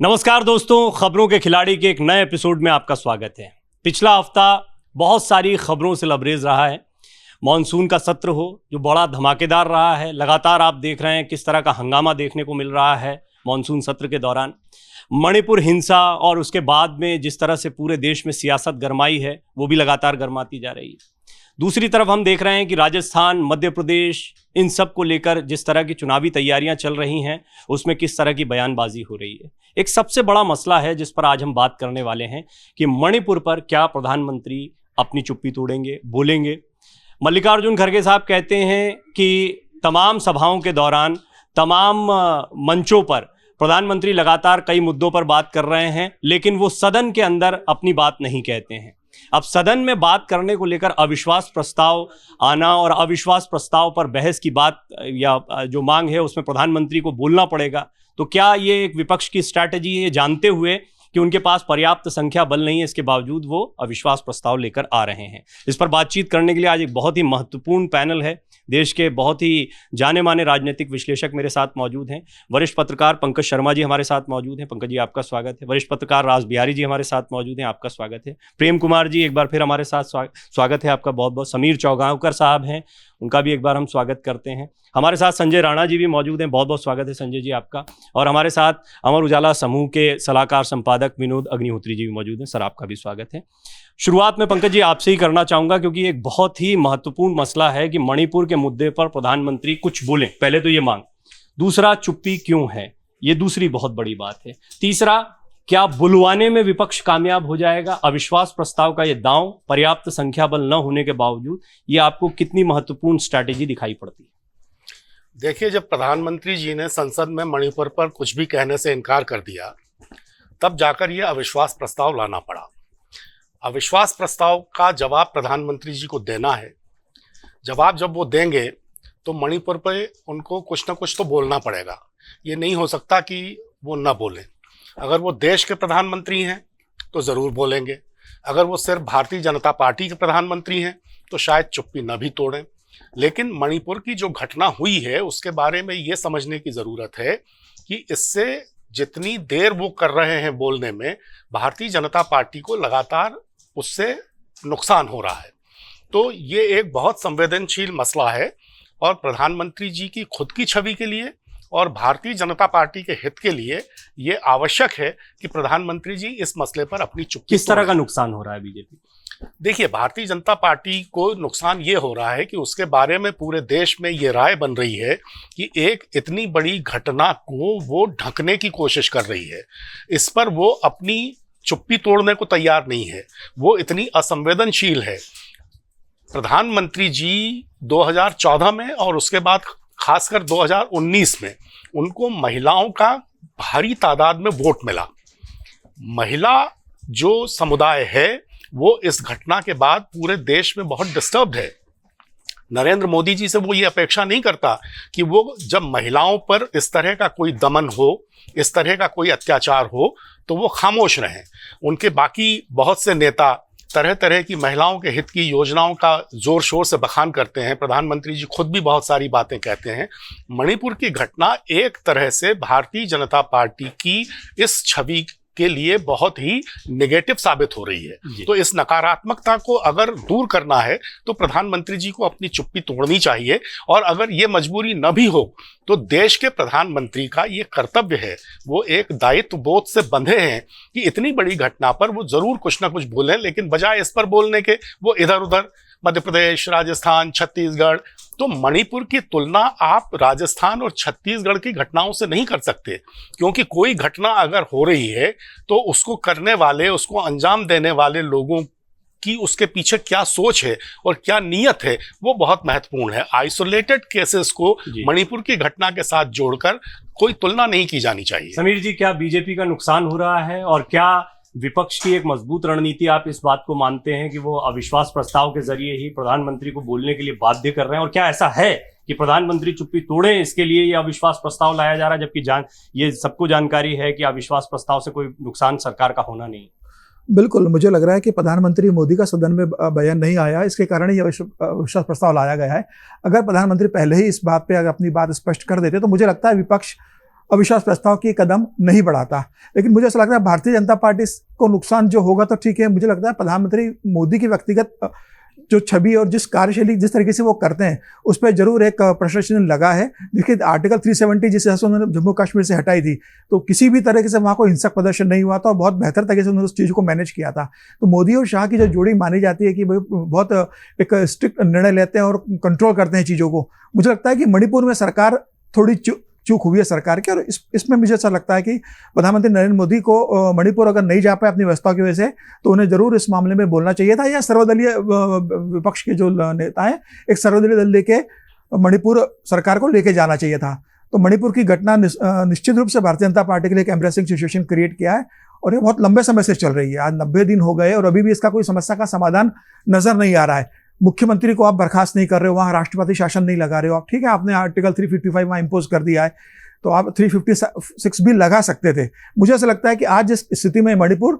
नमस्कार दोस्तों, खबरों के खिलाड़ी के एक नए एपिसोड में आपका स्वागत है। पिछला हफ्ता बहुत सारी खबरों से लबरेज रहा है। मॉनसून का सत्र हो जो बड़ा धमाकेदार रहा है। लगातार आप देख रहे हैं किस तरह का हंगामा देखने को मिल रहा है मॉनसून सत्र के दौरान। मणिपुर हिंसा और उसके बाद में जिस तरह से पूरे देश में सियासत गरमाई है वो भी लगातार गरमाती जा रही है। दूसरी तरफ हम देख रहे हैं कि राजस्थान, मध्य प्रदेश, इन सब को लेकर जिस तरह की चुनावी तैयारियां चल रही हैं उसमें किस तरह की बयानबाजी हो रही है। एक सबसे बड़ा मसला है जिस पर आज हम बात करने वाले हैं कि मणिपुर पर क्या प्रधानमंत्री अपनी चुप्पी तोड़ेंगे, बोलेंगे। मल्लिकार्जुन खड़गे साहब कहते हैं कि तमाम सभाओं के दौरान, तमाम मंचों पर प्रधानमंत्री लगातार कई मुद्दों पर बात कर रहे हैं, लेकिन वो सदन के अंदर अपनी बात नहीं कहते हैं। अब सदन में बात करने को लेकर अविश्वास प्रस्ताव आना और अविश्वास प्रस्ताव पर बहस की बात या जो मांग है उसमें प्रधानमंत्री को बोलना पड़ेगा। तो क्या ये एक विपक्ष की स्ट्रैटेजी है, जानते हुए कि उनके पास पर्याप्त संख्या बल नहीं है, इसके बावजूद वो अविश्वास प्रस्ताव लेकर आ रहे हैं? इस पर बातचीत करने के लिए आज एक बहुत ही महत्वपूर्ण पैनल है। देश के बहुत ही जाने माने राजनीतिक विश्लेषक मेरे साथ मौजूद हैं। वरिष्ठ पत्रकार पंकज शर्मा जी हमारे साथ मौजूद हैं। पंकज जी, आपका स्वागत है। वरिष्ठ पत्रकार राज बिहारी जी हमारे साथ मौजूद हैं, आपका स्वागत है। प्रेम कुमार जी एक बार फिर हमारे साथ स्वागत है आपका, बहुत बहुत। समीर चौगांवकर साहब हैं, उनका भी एक बार हम स्वागत करते हैं। हमारे साथ संजय राणा जी भी मौजूद हैं, बहुत बहुत स्वागत है संजय जी आपका। और हमारे साथ अमर उजाला समूह के सलाहकार संपादक विनोद अग्निहोत्री जी भी मौजूद हैं, सर आपका भी स्वागत है। शुरुआत में पंकज जी आपसे ही करना चाहूंगा क्योंकि एक बहुत ही महत्वपूर्ण मसला है कि मणिपुर के मुद्दे पर प्रधानमंत्री कुछ बोले। पहले तो ये मांग, दूसरा चुप्पी क्यों है, ये दूसरी बहुत बड़ी बात है। तीसरा, क्या बुलवाने में विपक्ष कामयाब हो जाएगा? अविश्वास प्रस्ताव का ये दांव पर्याप्त संख्या बल न होने के बावजूद, ये आपको कितनी महत्वपूर्ण स्ट्रैटेजी दिखाई पड़ती है? देखिए, जब प्रधानमंत्री जी ने संसद में मणिपुर पर कुछ भी कहने से इनकार कर दिया, तब जाकर ये अविश्वास प्रस्ताव लाना पड़ा। अविश्वास प्रस्ताव का जवाब प्रधानमंत्री जी को देना है। जवाब जब वो देंगे तो मणिपुर पे उनको कुछ ना कुछ तो बोलना पड़ेगा। ये नहीं हो सकता कि वो ना बोलें। अगर वो देश के प्रधानमंत्री हैं तो ज़रूर बोलेंगे। अगर वो सिर्फ भारतीय जनता पार्टी के प्रधानमंत्री हैं तो शायद चुप्पी न भी तोड़ें। लेकिन मणिपुर की जो घटना हुई है उसके बारे में ये समझने की ज़रूरत है कि इससे जितनी देर वो कर रहे हैं बोलने में, भारतीय जनता पार्टी को लगातार उससे नुकसान हो रहा है। तो ये एक बहुत संवेदनशील मसला है और प्रधानमंत्री जी की खुद की छवि के लिए और भारतीय जनता पार्टी के हित के लिए ये आवश्यक है कि प्रधानमंत्री जी इस मसले पर अपनी चुप्पी। किस तरह का नुकसान हो रहा है बीजेपी? देखिए, भारतीय जनता पार्टी को नुकसान ये हो रहा है कि उसके बारे में पूरे देश में ये राय बन रही है कि एक इतनी बड़ी घटना को वो ढकने की कोशिश कर रही है। इस पर वो अपनी चुप्पी तोड़ने को तैयार नहीं है। वो इतनी असंवेदनशील है। प्रधानमंत्री जी 2014 में और उसके बाद खासकर 2019 में उनको महिलाओं का भारी तादाद में वोट मिला। महिला जो समुदाय है वो इस घटना के बाद पूरे देश में बहुत डिस्टर्ब्ड है। नरेंद्र मोदी जी से वो ये अपेक्षा नहीं करता कि वो जब महिलाओं पर इस तरह का कोई दमन हो, इस तरह का कोई अत्याचार हो, तो वो खामोश रहें। उनके बाकी बहुत से नेता तरह तरह की महिलाओं के हित की योजनाओं का जोर शोर से बखान करते हैं। प्रधानमंत्री जी खुद भी बहुत सारी बातें कहते हैं। मणिपुर की घटना एक तरह से भारतीय जनता पार्टी की इस छवि के लिए बहुत ही नेगेटिव साबित हो रही है। तो इस नकारात्मकता को अगर दूर करना है तो प्रधानमंत्री जी को अपनी चुप्पी तोड़नी चाहिए। और अगर ये मजबूरी न भी हो तो देश के प्रधानमंत्री का ये कर्तव्य है, वो एक दायित्व बोध से बंधे हैं कि इतनी बड़ी घटना पर वो जरूर कुछ ना कुछ बोलें। लेकिन बजाय इस पर बोलने के वो इधर उधर मध्य प्रदेश, राजस्थान, छत्तीसगढ़, तो मणिपुर की तुलना आप राजस्थान और छत्तीसगढ़ की घटनाओं से नहीं कर सकते। क्योंकि कोई घटना अगर हो रही है तो उसको करने वाले, उसको अंजाम देने वाले लोगों की उसके पीछे क्या सोच है और क्या नीयत है वो बहुत महत्वपूर्ण है। आइसोलेटेड केसेस को मणिपुर की घटना के साथ जोड़कर कोई तुलना नहीं की जानी चाहिए। समीर जी, क्या बीजेपी का नुकसान हो रहा है और क्या विपक्ष की एक मजबूत रणनीति आप इस बात को मानते हैं कि वो अविश्वास प्रस्ताव के जरिए ही प्रधानमंत्री को बोलने के लिए बाध्य कर रहे हैं? और क्या ऐसा है कि प्रधानमंत्री चुप्पी तोड़े इसके लिए ये अविश्वास प्रस्ताव लाया जा रहा है, जबकि ये सबको जानकारी है कि अविश्वास प्रस्ताव से कोई नुकसान सरकार का होना नहीं? बिल्कुल, मुझे लग रहा है कि प्रधानमंत्री मोदी का सदन में बयान नहीं आया, इसके कारण ही अविश्वास प्रस्ताव लाया गया है। अगर प्रधानमंत्री पहले ही इस बात पे अगर अपनी बात स्पष्ट कर देते तो मुझे लगता है विपक्ष अविश्वास प्रस्ताव की कदम नहीं बढ़ाता। लेकिन मुझे ऐसा लगता है भारतीय जनता पार्टी को नुकसान जो होगा तो ठीक है, मुझे लगता है प्रधानमंत्री मोदी की व्यक्तिगत जो छवि और जिस कार्यशैली जिस तरीके से वो करते हैं उस पर जरूर एक प्रश्न चिन्ह लगा है। देखिए आर्टिकल 370 जिस तरह से उन्होंने जम्मू कश्मीर से हटाई थी तो किसी भी तरीके से वहाँ कोई हिंसक प्रदर्शन नहीं हुआ था और बहुत बेहतर तरीके से उन्होंने उस चीज़ को मैनेज किया था। तो मोदी और शाह की जो जोड़ी मानी जाती है कि भाई बहुत एक स्ट्रिक्ट निर्णय लेते हैं और कंट्रोल करते हैं चीज़ों को, मुझे लगता है कि मणिपुर में सरकार थोड़ी चूक हुई है सरकार की। और इसमें मुझे ऐसा लगता है कि प्रधानमंत्री नरेंद्र मोदी को मणिपुर अगर नहीं जा पाए अपनी व्यवस्था की वजह से तो उन्हें जरूर इस मामले में बोलना चाहिए था, या सर्वदलीय विपक्ष के जो नेता हैं एक सर्वदलीय दल लेके मणिपुर सरकार को लेके जाना चाहिए था। तो मणिपुर की घटना निश्चित रूप से भारतीय जनता पार्टी के लिए एक एम्ब्रेसिंग सिचुएशन क्रिएट किया है और ये बहुत लंबे समय से चल रही है। आज 90 दिन हो गए और अभी भी इसका कोई समस्या का समाधान नजर नहीं आ रहा है। मुख्यमंत्री को आप बर्खास्त नहीं कर रहे हो, वहाँ राष्ट्रपति शासन नहीं लगा रहे हो आप, ठीक है आपने आर्टिकल 355 वहाँ इम्पोज कर दिया है तो आप 356 भी लगा सकते थे। मुझे ऐसा लगता है कि आज जिस स्थिति में मणिपुर,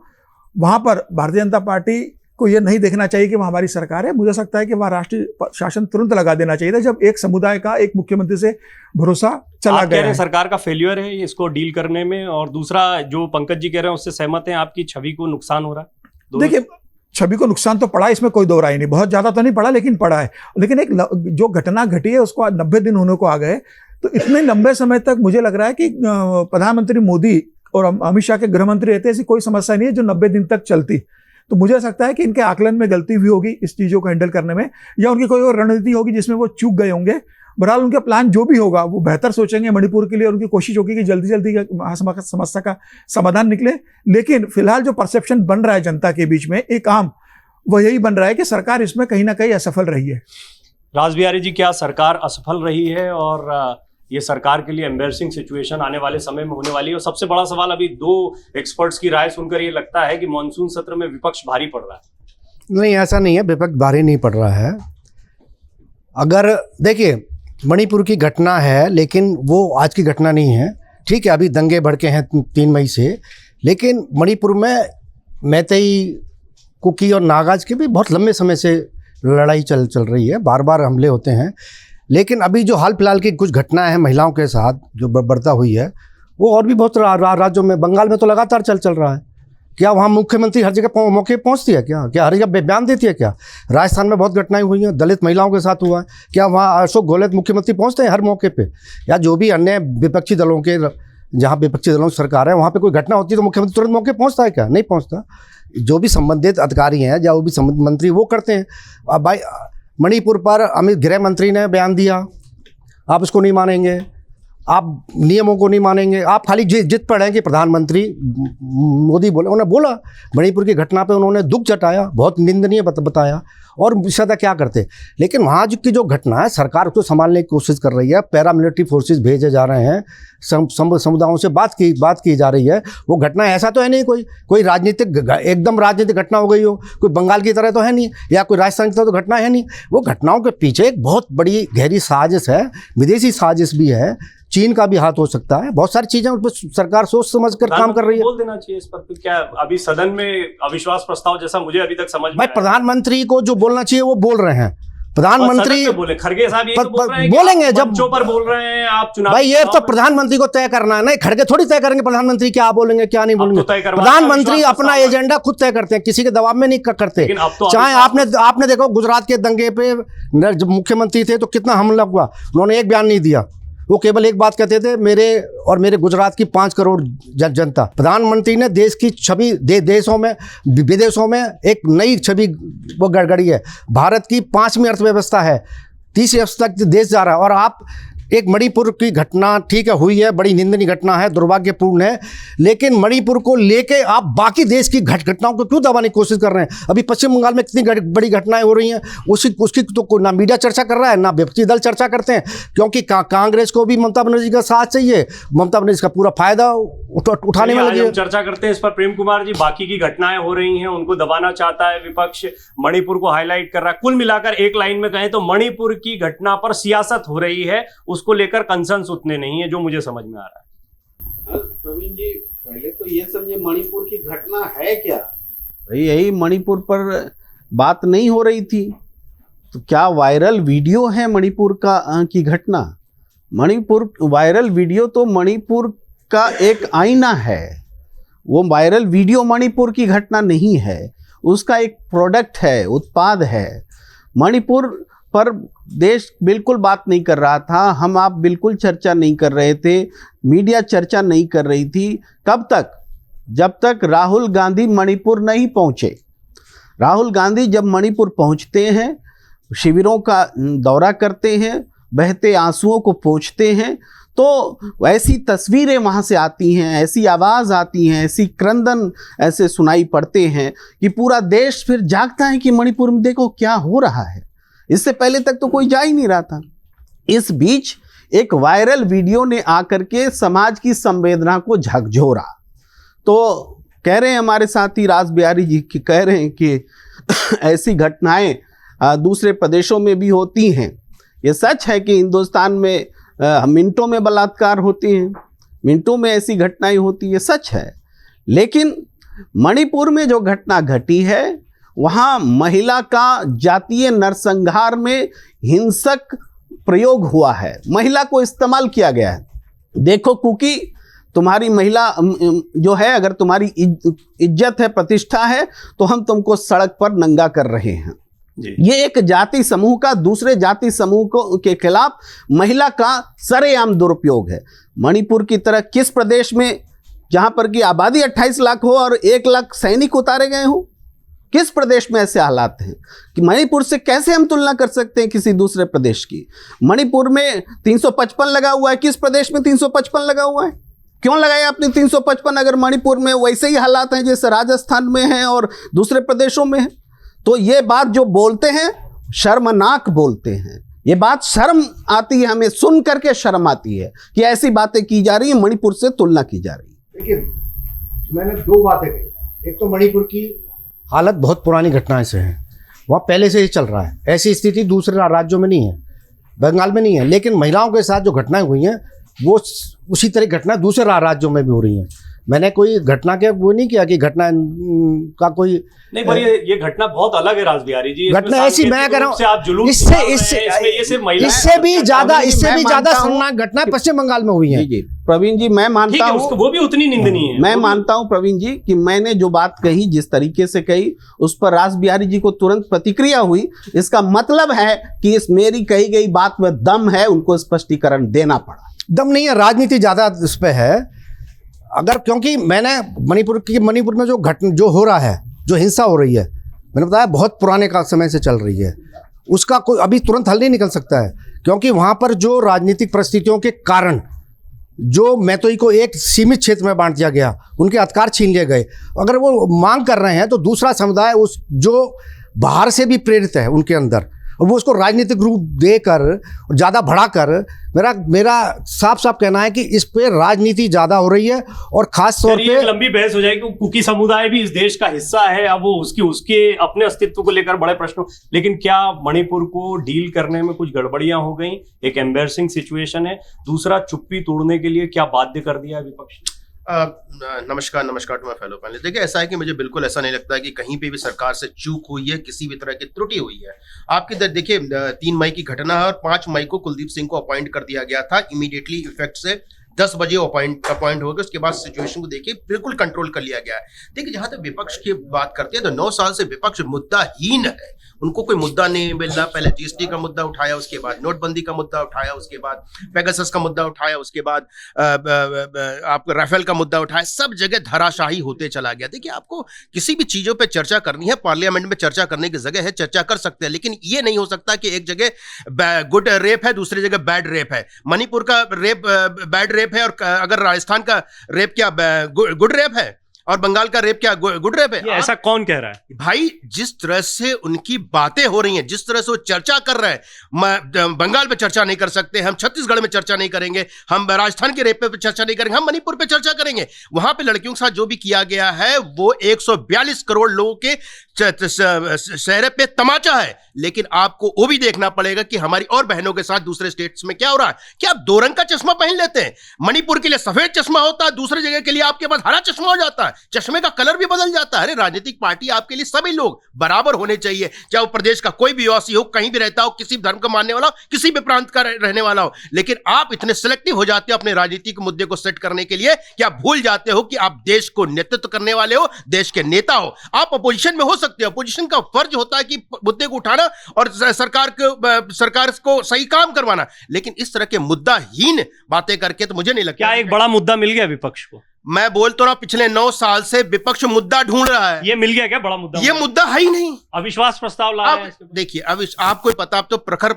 वहाँ पर भारतीय जनता पार्टी को ये नहीं देखना चाहिए कि वहाँ हमारी सरकार है। मुझे लगता है कि वहाँ राष्ट्रीय शासन तुरंत लगा देना चाहिए था जब एक समुदाय का एक मुख्यमंत्री से भरोसा चला गया है। सरकार का फेल्यूर है इसको डील करने में, और दूसरा जो पंकज जी कह रहे हैं उससे सहमत हैं, आपकी छवि को नुकसान हो रहा है? देखिए छवि को नुकसान तो पड़ा, इसमें कोई दो राय नहीं, बहुत ज्यादा तो नहीं पड़ा लेकिन पड़ा है। लेकिन एक जो घटना घटी है उसको 90 दिन होने को आ गए, तो इतने लंबे समय तक मुझे लग रहा है कि प्रधानमंत्री मोदी और अमित शाह के गृह मंत्री रहते, ऐसी कोई समस्या नहीं है जो 90 दिन तक चलती। तो मुझे ऐसा लगता है कि इनके आकलन में गलती हुई होगी इस चीजों को हैंडल करने में, या उनकी कोई और रणनीति होगी जिसमें वो चूक गए होंगे। बहरहाल उनका प्लान जो भी होगा वो बेहतर सोचेंगे मणिपुर के लिए, उनकी कोशिश होगी कि जल्दी जल्दी समस्या का समाधान निकले। लेकिन फिलहाल जो परसेप्शन बन रहा है जनता के बीच में एक आम, वो यही बन रहा है कि सरकार इसमें कहीं ना कहीं असफल रही है। रासबिहारी जी, क्या सरकार असफल रही है और ये सरकार के लिए एम्बैरसिंग सिचुएशन आने वाले समय में होने वाली है? और सबसे बड़ा सवाल, अभी दो एक्सपर्ट्स की राय सुनकर ये लगता है कि मॉनसून सत्र में विपक्ष भारी पड़ रहा है। नहीं, ऐसा नहीं है, विपक्ष भारी नहीं पड़ रहा है। अगर देखिए मणिपुर की घटना है लेकिन वो आज की घटना नहीं है, ठीक है अभी दंगे भड़के हैं 3 मई से, लेकिन मणिपुर में मैतेई, कुकी और नागाज के भी बहुत लंबे समय से लड़ाई चल रही है, बार बार हमले होते हैं। लेकिन अभी जो हाल फिलहाल की कुछ घटनाएं हैं महिलाओं के साथ जो बढ़ता हुई है, वो और भी बहुत राज्यों में, बंगाल में तो लगातार चल रहा है। क्या वहाँ मुख्यमंत्री हर जगह मौके पहुँचती है? क्या हर जगह बयान देती है? क्या राजस्थान में बहुत घटनाएं हुई हैं, दलित महिलाओं के साथ हुआ है, क्या वहाँ अशोक गहलोत मुख्यमंत्री पहुँचते हैं हर मौके पे? या जो भी अन्य विपक्षी दलों के, जहाँ विपक्षी दलों की सरकार है वहाँ पे कोई घटना होती है तो मुख्यमंत्री तुरंत मौके पहुँचता है? क्या नहीं पहुँचता। जो भी संबंधित अधिकारी हैं या वो भी संबंधित मंत्री वो करते हैं। अब भाई मणिपुर पर अमित गृह मंत्री ने बयान दिया, आप इसको नहीं मानेंगे, आप नियमों को नहीं मानेंगे, आप खाली जिद पड़ रहे हैं कि प्रधानमंत्री मोदी बोले, उन्होंने बोला मणिपुर की घटना पे उन्होंने दुख जताया, बहुत निंदनीय बताया और शायद क्या करते। लेकिन वहाँ की जो घटना है सरकार उसको संभालने की कोशिश कर रही है, पैरामिलिट्री फोर्सेस भेजे जा रहे हैं, समुदायों से बात की जा रही है। वो घटना ऐसा तो है नहीं कोई राजनीतिक एकदम राजनीतिक घटना हो गई हो, कोई बंगाल की तरह तो है नहीं या कोई राजस्थान की तरह तो घटना है नहीं। वो घटनाओं के पीछे एक बहुत बड़ी गहरी साजिश है, विदेशी साजिश भी है, चीन का भी हाथ हो सकता है, बहुत सारी चीजें उस पर सरकार सोच समझ कर काम कर रही है। बोल देना चाहिए इस पर। क्या अभी सदन में अविश्वास प्रस्ताव जैसा मुझे अभी तक समझ में भाई प्रधानमंत्री को जो बोलना चाहिए वो बोल रहे हैं। प्रधानमंत्री बोले, खड़गे साहब यही तो बोल रहे हैं बोलेंगे जब मंचों पर बोल रहे हैं आप चुनाव। भाई ये तो प्रधानमंत्री को तय करना है, नहीं खड़गे थोड़ी तय करेंगे प्रधानमति क्या बोलेंगे क्या नहीं बोलेंगे। प्रधानमंत्री अपना एजेंडा खुद तय करते हैं, किसी के दबाव में नहीं करते। चाहे आपने देखो गुजरात के दंगे पे जब मुख्यमंत्री थे तो कितना हमला हुआ, उन्होंने एक बयान नहीं दिया, वो केवल एक बात कहते थे, मेरे गुजरात की 5 करोड़ जनता। प्रधानमंत्री ने देश की छवि देशों में विदेशों में एक नई छवि वो गड़गड़ी है। भारत की 5वीं अर्थव्यवस्था है, 30 वर्ष तक देश जा रहा है। और आप एक मणिपुर की घटना ठीक है हुई है, बड़ी निंदनीय घटना है, दुर्भाग्यपूर्ण है, लेकिन मणिपुर को लेके आप बाकी देश की घटनाओं को क्यों दबाने की कोशिश कर रहे हैं? अभी पश्चिम बंगाल में कितनी बड़ी घटनाएं हो रही हैं, उसकी तो ना मीडिया चर्चा कर रहा है ना विपक्षी दल चर्चा करते हैं, क्योंकि कांग्रेस को भी ममता बनर्जी का साथ चाहिए, ममता बनर्जी का पूरा फायदा उठाने में लगी है। चर्चा करते हैं इस पर। प्रेम कुमार जी, बाकी की घटनाएं हो रही हैं उनको दबाना चाहता है विपक्ष, मणिपुर को हाईलाइट कर रहा है। कुल मिलाकर एक लाइन में कहें तो मणिपुर की घटना पर सियासत हो रही है, उसको लेकर कंसर्न्स उतने नहीं है, जो मुझे समझ में आ रहा है। प्रवीण जी, पहले तो ये समझे मणिपुर की घटना है क्या? यही मणिपुर पर बात नहीं हो रही थी तो क्या वायरल वीडियो है मणिपुर की घटना? मणिपुर वायरल वीडियो तो मणिपुर का एक आईना है। वो वायरल वीडियो मणिपुर की घटना नहीं है, उसका एक प्रोडक्ट है, उत्पाद है। मणिपुर पर देश बिल्कुल बात नहीं कर रहा था, हम आप बिल्कुल चर्चा नहीं कर रहे थे, मीडिया चर्चा नहीं कर रही थी। कब तक? जब तक राहुल गांधी मणिपुर नहीं पहुंचे। राहुल गांधी जब मणिपुर पहुंचते हैं, शिविरों का दौरा करते हैं, बहते आंसुओं को पोंछते हैं, तो ऐसी तस्वीरें वहाँ से आती हैं, ऐसी आवाज़ आती हैं, ऐसी क्रंदन ऐसे सुनाई पड़ते हैं कि पूरा देश फिर जागता है कि मणिपुर में देखो क्या हो रहा है। इससे पहले तक तो कोई जा ही नहीं रहा था। इस बीच एक वायरल वीडियो ने आकर के समाज की संवेदना को झकझोरा। तो कह रहे हैं हमारे साथी राज बिहारी जी कि कह रहे हैं कि ऐसी घटनाएं दूसरे प्रदेशों में भी होती हैं। ये सच है कि हिंदुस्तान में मिनटों में बलात्कार होते हैं, मिनटों में ऐसी घटनाएं होती है, सच है। लेकिन मणिपुर में जो घटना घटी है, वहाँ महिला का जातीय नरसंहार में हिंसक प्रयोग हुआ है, महिला को इस्तेमाल किया गया है। देखो कुकी, तुम्हारी महिला जो है, अगर तुम्हारी इज्जत है, प्रतिष्ठा है, तो हम तुमको सड़क पर नंगा कर रहे हैं। ये एक जाति समूह का दूसरे जाति समूह को के खिलाफ महिला का सरेआम दुरुपयोग है। मणिपुर की तरह किस प्रदेश में, जहां पर की आबादी 28 लाख हो और 1 लाख सैनिक उतारे गए हो, किस प्रदेश में ऐसे हालात हैं कि मणिपुर से कैसे हम तुलना कर सकते हैं किसी दूसरे प्रदेश की? मणिपुर में 355 लगा हुआ है, किस प्रदेश में 355 लगा हुआ है? क्यों लगाया आपने 355 अगर मणिपुर में वैसे ही हालात हैं जैसे राजस्थान में हैं और दूसरे प्रदेशों में हैं? तो ये बात जो बोलते हैं शर्मनाक बोलते हैं। ये बात शर्म आती है, हमें सुन करके शर्म आती है कि ऐसी बातें की जा रही है, मणिपुर से तुलना की जा रही है। देखिए, मैंने 2 बातें कही। एक तो मणिपुर की हालत बहुत पुरानी घटनाएं से है, वहाँ पहले से ही चल रहा है। ऐसी स्थिति दूसरे राज्यों में नहीं है, बंगाल में नहीं है। लेकिन महिलाओं के साथ जो घटनाएं हुई हैं वो उसी तरह घटना दूसरे राज्यों में भी हो रही हैं। मैंने कोई घटना के वो नहीं किया कि घटना का कोई नहीं, पर ये घटना बहुत अलग है राज बिहारी जी। घटना ऐसी मैं कह रहा हूँ, इससे भी ज्यादा शर्मनाक घटना पश्चिम बंगाल में हुई है। जी प्रवीण जी, मैं मानता हूँ वो भी उतनी निंदनीय है। मैं मानता हूँ प्रवीण जी कि मैंने जो बात कही, जिस तरीके से कही, उस पर राज बिहारी जी को तुरंत प्रतिक्रिया हुई। इसका मतलब है कि इस मेरी कही गई बात में दम है, उनको स्पष्टीकरण देना पड़ा। दम नहीं है, राजनीति ज्यादा इस पे है। अगर क्योंकि मैंने मणिपुर में जो हो रहा है, जो हिंसा हो रही है, मैंने बताया बहुत पुराने का समय से चल रही है। उसका कोई अभी तुरंत हल नहीं निकल सकता है, क्योंकि वहाँ पर जो राजनीतिक परिस्थितियों के कारण जो मैतोई को एक सीमित क्षेत्र में बांट दिया गया, उनके अधिकार छीन लिए गए। अगर वो मांग कर रहे हैं तो दूसरा समुदाय उस जो बाहर से भी प्रेरित है उनके अंदर, और वो उसको राजनीतिक रूप देकर ज़्यादा बढ़ाकर, मेरा साफ साफ कहना है कि इस पे राजनीति ज़्यादा हो रही है। और खास तौर पे लंबी बहस हो जाएगी। कुकी समुदाय भी इस देश का हिस्सा है, अब वो उसके अपने अस्तित्व को लेकर बड़े प्रश्न। लेकिन क्या मणिपुर को डील करने में कुछ गड़बड़ियां हो गई? एक एम्बैरसिंग सिचुएशन है। दूसरा, चुप्पी तोड़ने के लिए क्या बाध्य कर दिया विपक्ष? नमस्कार टू माय फेलो पैनलिस्ट। देखिए, ऐसा है कि मुझे बिल्कुल ऐसा नहीं लगता है कि कहीं पे भी सरकार से चूक हुई है, किसी भी तरह की त्रुटि हुई है। आपकी देखिए 3 मई की घटना है और 5 मई को कुलदीप सिंह को अपॉइंट कर दिया गया था। इमीडिएटली इफेक्ट से 10 बजे अपॉइंट हो गए। उसके बाद सिचुएशन को देखिए बिल्कुल कंट्रोल कर लिया गया है। देखिए, जहां तक विपक्ष की बात करते हैं तो 9 साल से विपक्ष मुद्दाहीन है। उनको कोई मुद्दा नहीं मिल रहा। पहले जीएसटी का मुद्दा उठाया, उसके बाद नोटबंदी का मुद्दा उठाया, उसके बाद पेगासस का मुद्दा उठाया, उसके बाद आपको राफेल का मुद्दा उठाया। सब जगह धराशाही होते चला गया। देखिए, आपको किसी भी चीजों पे चर्चा करनी है, पार्लियामेंट में चर्चा करने की जगह है, चर्चा कर सकते हैं। लेकिन ये नहीं हो सकता कि एक जगह गुड रेप है, दूसरी जगह बैड रेप है। मणिपुर का रेप बैड रेप है, और अगर राजस्थान का रेप क्या गुड रेप है, और बंगाल का रेप क्या गुड रेप है? ऐसा कौन कह रहा है भाई? जिस तरह से उनकी बातें हो रही हैं, जिस तरह से वो चर्चा कर रहे हैं, बंगाल पे चर्चा नहीं कर सकते, हम छत्तीसगढ़ में चर्चा नहीं करेंगे, हम राजस्थान के रेप पे चर्चा नहीं करेंगे, हम मणिपुर पे चर्चा करेंगे। वहां पे लड़कियों के साथ जो भी किया गया है वो 142 करोड़ लोगों के चेहरे पे तमाचा है। लेकिन आपको वो भी देखना पड़ेगा कि हमारी और बहनों के साथ दूसरे स्टेट्स में क्या हो रहा है। क्या आप 2 रंग का चश्मा पहन लेते हैं? मणिपुर के लिए सफेद चश्मा होता है, दूसरी जगह के लिए आपके पास हरा चश्मा हो जाता है। चश्मे का कलर भी बदल जाता है। अरे राजनीतिक पार्टी आपके लिए सभी लोग बराबर होने चाहिए, चाहे वो प्रदेश का कोई भी निवासी हो, कहीं भी रहता हो, किसी भी धर्म का मानने वाला हो, किसी भी प्रांत का रहने वाला हो। लेकिन आप इतने सिलेक्टिव हो जाते हो अपने राजनीतिक मुद्दे को सेट करने के लिए कि आप भूल जाते हो कि आप देश को नेतृत्व करने वाले हो, देश के नेता हो। आप अपोजिशन में हो सकते हो, अपोजिशन का फर्ज होता है कि मुद्दे को उठाना और सरकार को सही काम करवाना, लेकिन इस तरह के मुद्दाहीन बातें करके तो मुझे नहीं लगता। क्या एक बड़ा मुद्दा मिल गया विपक्ष को? मैं बोल तो रहा, पिछले 9 साल से विपक्ष मुद्दा ढूंढ रहा है। ये मिल गया क्या बड़ा मुद्दा? ये मुद्दा है ही नहीं। अविश्वास प्रस्ताव लाया है। अब देखिए, अब आपको पता, आप तो प्रखर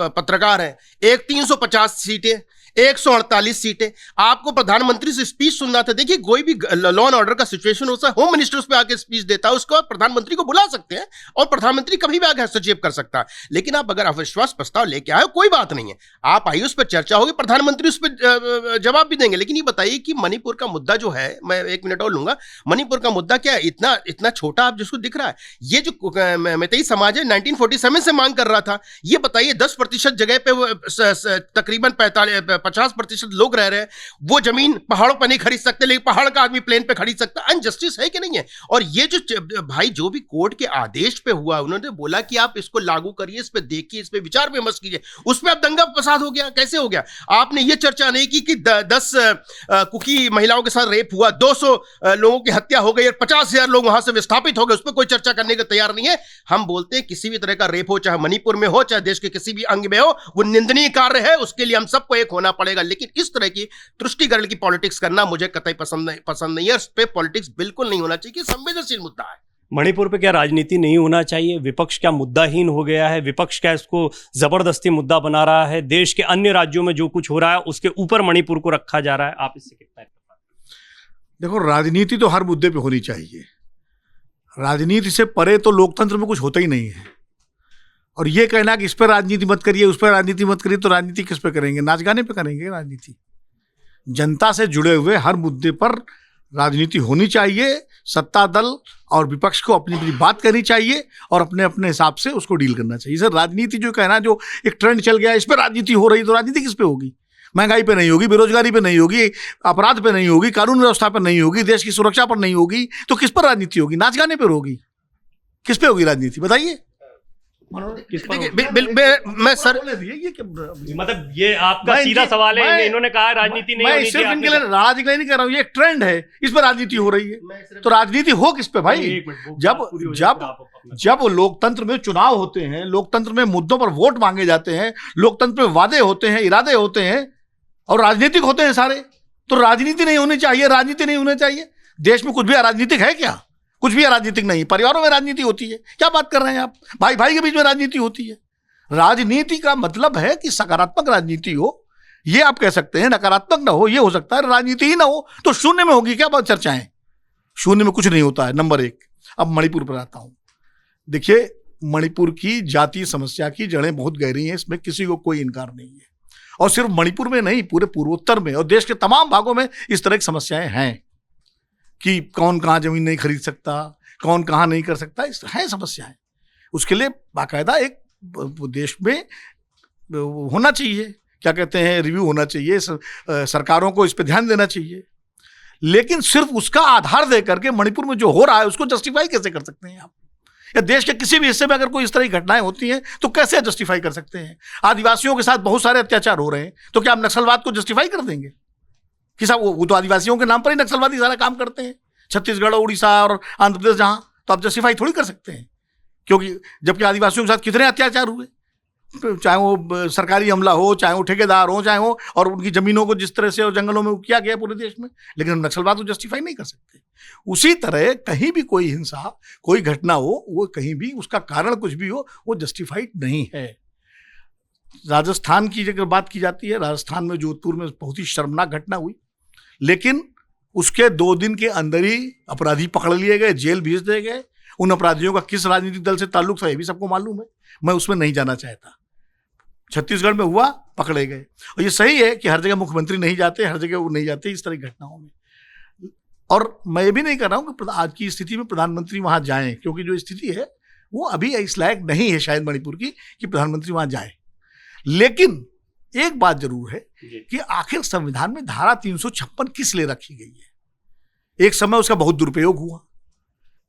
पत्रकार हैं। एक 350 सीटें, 148 सीटें, आपको प्रधानमंत्री से स्पीच सुनना था। देखिए, कोई भी लॉ एंड ऑर्डर का सिचुएशन होता है, होम मिनिस्टर उस पर आके स्पीच देता है, उसको प्रधानमंत्री को बुला सकते हैं और प्रधानमंत्री कभी भी आगे हस्तक्षेप कर सकता है। लेकिन आप अगर अविश्वास प्रस्ताव लेके आए, कोई बात नहीं है, आप आइए, उस पर चर्चा होगी, प्रधानमंत्री उस पर जवाब भी देंगे। लेकिन ये बताइए कि मणिपुर का मुद्दा जो है, मैं 1 मिनट और लूंगा, मणिपुर का मुद्दा क्या है इतना छोटा आप जिसको दिख रहा है? ये जो मैतेई समाज है 1947 से मांग कर रहा था, ये बताइए 10% जगह पे तकरीबन 50% लोग रह रहे हैं, वो जमीन पहाड़ों पर नहीं खरीद सकते, लेकिन पहाड़ का आदमी प्लेन पे खरीद सकता है। अनजस्टिस है कि नहीं है? और ये जो भाई, जो भी कोर्ट के आदेश पे हुआ, उन्होंने बोला कि आप इसको लागू करिए, इस पे देखिए, इस पे विचार विमर्श कीजिए, उस पे अब दंगा फसाद हो गया। कैसे हो गया? आपने ये चर्चा नहीं की कि 10 कुकी महिलाओं के साथ रेप हुआ, 200 लोगों की हत्या हो गई और 50,000 लोग वहां से विस्थापित हो गए, उस पर कोई चर्चा करने को तैयार नहीं है। हम बोलते हैं किसी भी तरह का रेप हो, चाहे मणिपुर में हो, चाहे देश के किसी भी अंग में हो, वो निंदनीय कार्य है, उसके लिए हम सबको एक होना पड़ेगा। लेकिन इस तरह की तुष्टिकरण की पॉलिटिक्स करना मुझे कतई पसंद नहीं है। इस पे पॉलिटिक्स बिल्कुल नहीं होना चाहिए, संवेदनशील मुद्दा है। मणिपुर पे क्या राजनीति नहीं होना चाहिए? विपक्ष क्या मुद्दाहीन हो गया है? विपक्ष क्या इसको जबरदस्ती मुद्दा बना रहा है? देश के अन्य राज्यों में जो कुछ हो रहा है उसके ऊपर मणिपुर को रखा जा रहा है। आप इससे कितना? देखो, राजनीति तो हर मुद्दे पे होनी चाहिए। राजनीति से परे तो लोकतंत्र में कुछ होता ही नहीं है। और ये कहना कि इस पर राजनीति मत करिए, उस पर राजनीति मत करिए, तो राजनीति किस पे करेंगे? नाच गाने पे करेंगे राजनीति। जनता से जुड़े हुए हर मुद्दे पर राजनीति होनी चाहिए। सत्ता दल और विपक्ष को अपनी अपनी बात करनी चाहिए और अपने अपने हिसाब से उसको डील करना चाहिए। सर, राजनीति जो कहना, जो एक ट्रेंड चल गया, इस पर राजनीति हो रही, तो राजनीति किस पे होगी? महंगाई पे नहीं होगी, बेरोजगारी पे नहीं होगी, अपराध पे नहीं होगी, कानून व्यवस्था पर नहीं होगी, देश की सुरक्षा पर नहीं होगी, तो किस पर राजनीति होगी? नाच गाने पर होगी? किस पे होगी राजनीति, बताइए? मैं सर, मतलब ये आपका सीधा सवाल है, इन्होंने कहा राजनीति नहीं होनी चाहिए। मैं सिर्फ इनके लिए राजनीति नहीं कर रहा हूँ, ये एक ट्रेंड है, इस पर राजनीति हो रही है, तो राजनीति हो किस पे भाई? जब लोकतंत्र में चुनाव होते हैं, लोकतंत्र में मुद्दों पर वोट मांगे जाते हैं, लोकतंत्र में वादे होते हैं, इरादे होते हैं और राजनीतिक होते हैं सारे, तो राजनीति नहीं होनी चाहिए। राजनीति नहीं होनी चाहिए। देश में कुछ भी अराजनीतिक है क्या? कुछ भी राजनीतिक नहीं। परिवारों में राजनीति होती है, क्या बात कर रहे हैं आप? भाई भाई के बीच में राजनीति होती है। राजनीति का मतलब है कि सकारात्मक राजनीति हो, ये आप कह सकते हैं। नकारात्मक ना हो, ये हो सकता है। राजनीति ही ना हो तो शून्य में होगी क्या बात? चर्चाएं शून्य में कुछ नहीं होता है। नंबर 1। अब मणिपुर पर आता हूं। देखिए, मणिपुर की जातीय समस्या की जड़ें बहुत गहरी हैं, इसमें किसी को कोई इनकार नहीं है। और सिर्फ मणिपुर में नहीं, पूरे पूर्वोत्तर में और देश के तमाम भागों में इस तरह की समस्याएं हैं कि कौन कहाँ जमीन नहीं खरीद सकता, कौन कहाँ नहीं कर सकता, इस है समस्याएं। उसके लिए बाकायदा एक देश में होना चाहिए, क्या कहते हैं, रिव्यू होना चाहिए, सरकारों को इस पर ध्यान देना चाहिए। लेकिन सिर्फ उसका आधार दे करके मणिपुर में जो हो रहा है उसको जस्टिफाई कैसे कर सकते हैं आप? या देश के किसी भी हिस्से में अगर कोई इस तरह की घटनाएं होती हैं तो कैसे जस्टिफाई कर सकते हैं? आदिवासियों के साथ बहुत सारे अत्याचार हो रहे हैं, तो क्या आप नक्सलवाद को जस्टिफाई कर देंगे? कि साहब वो तो आदिवासियों के नाम पर ही नक्सलवादी सारा काम करते हैं, छत्तीसगढ़, उड़ीसा और आंध्र प्रदेश जहाँ, तो आप जस्टिफाई थोड़ी कर सकते हैं। क्योंकि जबकि आदिवासियों के साथ कितने अत्याचार हुए, चाहे वो सरकारी हमला हो, चाहे वो ठेकेदार हो, चाहे वो, और उनकी जमीनों को जिस तरह से और जंगलों में किया गया पूरे देश में, लेकिन हम नक्सलवाद को जस्टिफाई नहीं कर सकते। उसी तरह कहीं भी कोई हिंसा, कोई घटना हो, वो कहीं भी उसका कारण कुछ भी हो, वो जस्टिफाइड नहीं है। राजस्थान की अगर बात की जाती है, राजस्थान में जोधपुर में बहुत ही शर्मनाक घटना हुई, लेकिन उसके 2 दिन के अंदर ही अपराधी पकड़ लिए गए, जेल भेज दिए गए। उन अपराधियों का किस राजनीतिक दल से ताल्लुक था ये भी सबको मालूम है, मैं उसमें नहीं जाना चाहता। छत्तीसगढ़ में हुआ, पकड़े गए। और ये सही है कि हर जगह मुख्यमंत्री नहीं जाते, हर जगह वो नहीं जाते इस तरह की घटनाओं में। और मैं ये भी नहीं कर रहा हूँ कि आज की स्थिति में प्रधानमंत्री वहाँ जाएं, क्योंकि जो स्थिति है वो अभी इस लायक नहीं है शायद मणिपुर की कि प्रधानमंत्री वहाँ जाए। लेकिन एक बात जरूर है कि आखिर संविधान में धारा 356 किस लिए रखी गई है? एक समय उसका बहुत दुरुपयोग हुआ,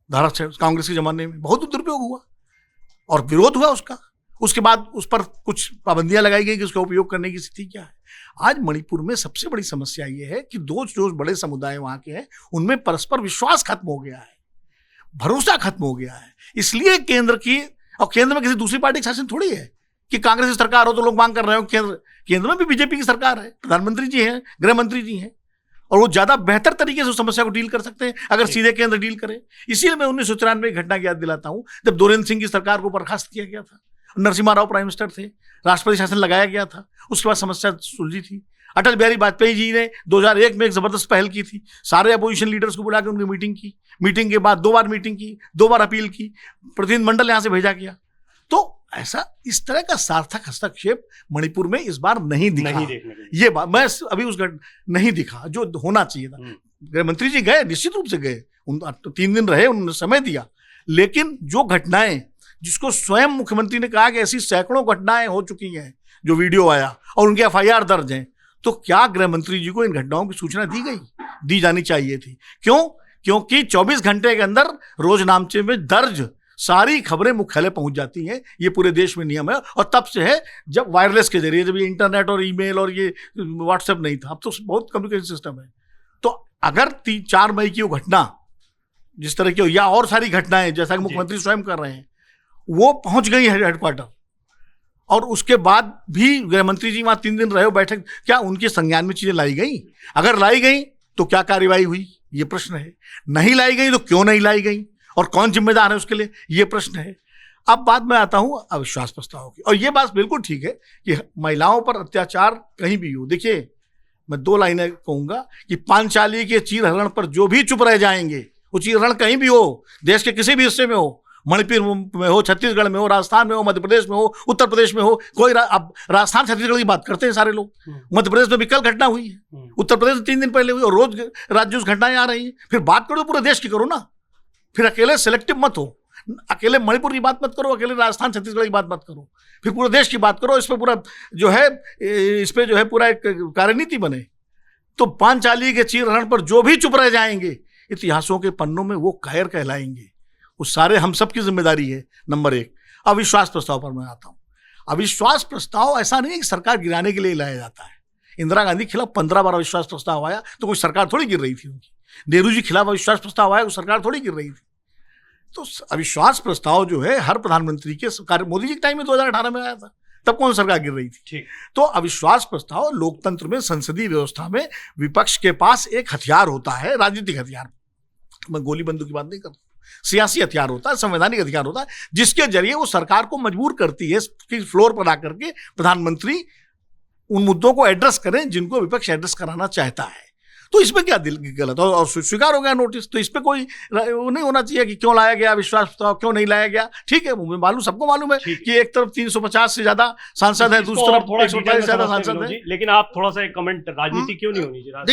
धारा कांग्रेस के जमाने में बहुत दुरुपयोग हुआ और विरोध हुआ उसका। उसके बाद उस पर कुछ पाबंदियां लगाई गई कि उसका उपयोग करने की स्थिति क्या है। आज मणिपुर में सबसे बड़ी समस्या ये है कि जो बड़े समुदाय वहां के हैं उनमें परस्पर विश्वास खत्म हो गया है, भरोसा खत्म हो गया है। इसलिए केंद्र में किसी दूसरी पार्टी का शासन थोड़ी है कि कांग्रेस की सरकार हो तो लोग मांग कर रहे हो। केंद्र में भी बीजेपी की सरकार है, प्रधानमंत्री जी हैं, गृह मंत्री जी हैं, और वो ज्यादा बेहतर तरीके से उस समस्या को डील कर सकते हैं अगर सीधे केंद्र डील करे। इसीलिए मैं 1994 की घटना की याद दिलाता हूं जब दोरेन्द्र सिंह की सरकार को बर्खास्त किया गया था। नरसिम्हा राव प्राइम मिनिस्टर थे, राष्ट्रपति शासन लगाया गया था, उसके बाद समस्या सुलझी थी। अटल बिहारी वाजपेयी जी ने 2001 में एक जबरदस्त पहल की थी, सारे अपोजिशन लीडर्स को बुला के उनकी मीटिंग की, मीटिंग के बाद 2 बार मीटिंग की, 2 बार अपील की, प्रतिनिधिमंडल यहां से भेजा गया। तो ऐसा इस तरह का सार्थक हस्तक्षेप मणिपुर में इस बार नहीं दिखा। ये बात मैं अभी उस नहीं दिखा जो होना चाहिए था। गृह मंत्री जी गए, निश्चित रूप से गए, 3 दिन रहे, उन्होंने समय दिया, लेकिन जो घटनाएं जिसको स्वयं मुख्यमंत्री ने कहा कि ऐसी सैकड़ों घटनाएं हो चुकी हैं, जो वीडियो आया और उनके FIR दर्ज हैं, तो क्या गृह मंत्री जी को इन घटनाओं की सूचना दी जानी चाहिए थी? क्यों? क्योंकि 24 घंटे के अंदर रोजनामचे में दर्ज सारी खबरें मुख्यालय पहुंच जाती हैं। ये पूरे देश में नियम है, और तब से है जब वायरलेस के जरिए, जब ये इंटरनेट और ईमेल और ये व्हाट्सएप नहीं था, अब तो बहुत कम्युनिकेशन सिस्टम है। तो अगर 4 मई की वो घटना जिस तरह की, या और सारी घटनाएं जैसा कि मुख्यमंत्री स्वयं कर रहे हैं, वो पहुंच गई है हेडक्वार्टर, और उसके बाद भी गृह मंत्री जी वहां 3 दिन रहे बैठक, क्या उनके संज्ञान में चीजें लाई गई? अगर लाई गई तो क्या कार्रवाई हुई? ये प्रश्न है। नहीं लाई गई तो क्यों नहीं लाई गई, और कौन जिम्मेदार है उसके लिए? ये प्रश्न है। अब बात मैं आता हूं अविश्वास प्रस्ताव की, और ये बात बिल्कुल ठीक है कि महिलाओं पर अत्याचार कहीं भी हो। देखिए, मैं 2 लाइनें कहूंगा कि पांचाली के चीरहरण पर जो भी चुप रह जाएंगे, वो चीरहरण कहीं भी हो, देश के किसी भी हिस्से में हो, मणिपुर में हो, छत्तीसगढ़ में हो, राजस्थान में हो, मध्य प्रदेश में हो, उत्तर प्रदेश में हो, कोई अब राजस्थान छत्तीसगढ़ की बात करते हैं सारे लोग। मध्य प्रदेश में भी कल घटना हुई है, उत्तर प्रदेश में 3 दिन पहले हुई, और रोज राज्यों से घटनाएं आ रही हैं। फिर बात करो तो पूरे देश की करो ना, फिर अकेले सिलेक्टिव मत हो, अकेले मणिपुर की बात मत करो, अकेले राजस्थान छत्तीसगढ़ की बात मत करो, फिर पूरे देश की बात करो। इस पर पूरा जो है पूरा एक कार्यनीति बने। तो पांचाली के चीरहरण पर जो भी चुप रह जाएंगे, इतिहासों के पन्नों में वो कायर कहलाएंगे। वो सारे हम सब की जिम्मेदारी है। नंबर 1, अविश्वास प्रस्ताव पर मैं आता हूं। अविश्वास प्रस्ताव ऐसा नहीं है कि सरकार गिराने के लिए लाया जाता है। इंदिरा गांधी के खिलाफ 15 बार अविश्वास प्रस्ताव आया तो कोई सरकार थोड़ी गिर रही थी उनकी। नेहरू जी के खिलाफ अविश्वास प्रस्ताव आया, कोई सरकार थोड़ी गिर रही थी। तो अविश्वास प्रस्ताव जो है हर प्रधानमंत्री के, मोदी जी के टाइम में 2018 में आया था, तब कौन सरकार गिर रही थी। तो अविश्वास प्रस्ताव लोकतंत्र में, संसदीय व्यवस्था में विपक्ष के पास एक हथियार होता है, राजनीतिक हथियार। मैं गोली बंदूक की बात नहीं करता, सियासी हथियार होता है, संवैधानिक हथियार होता है, जिसके जरिए वो सरकार को मजबूर करती है कि फ्लोर पर आकर के प्रधानमंत्री उन मुद्दों को एड्रेस करें जिनको विपक्ष एड्रेस कराना चाहता है। तो इसमें क्या गलत, और स्वीकार हो गया नोटिस, तो इस पर कोई वो नहीं होना चाहिए कि क्यों लाया गया विश्वास प्रस्ताव, क्यों नहीं लाया गया। ठीक है, मुझे मालूम, सबको मालूम है कि एक तरफ 350 से ज्यादा सांसद है, दूसरी तरफ 140 से ज्यादा सांसद है। लेकिन आप थोड़ा सा एक कमेंट, राजनीति क्यों नहीं होनी चाहिए?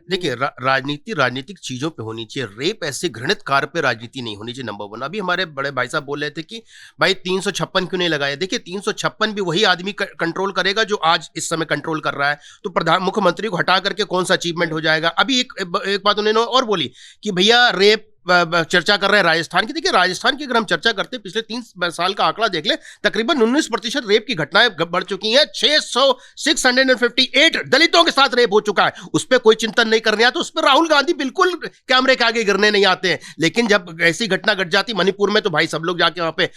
देखिए राजनीति राजनीतिक चीजों पे होनी चाहिए। रेप ऐसे घृणित कार्य पे राजनीति नहीं होनी चाहिए। नंबर 1। अभी हमारे बड़े भाई साहब बोल रहे थे कि भाई 356 क्यों नहीं लगाया। देखिए 356 भी वही आदमी कंट्रोल करेगा जो आज इस समय कंट्रोल कर रहा है। तो मुख्यमंत्री को हटा करके कौन सा अचीवमेंट हो जाएगा। अभी एक बात उन्होंने और बोली कि भैया रेप चर्चा कर रहे हैं राजस्थान की। देखिए राजस्थान की अगर हम चर्चा करते हैं, पिछले 3 साल का आंकड़ा देख ले, तकरीबन 19% रेप की घटनाएं बढ़ चुकी हैं। 658 दलितों के साथ रेप हो चुका है। उस पर कोई चिंतन नहीं करने आता, उस पर राहुल गांधी बिल्कुल कैमरे के आगे गिरने नहीं आते हैं। लेकिन जब ऐसी घटना घट जाती मणिपुर में, तो भाई सब लोग जाके वहां पे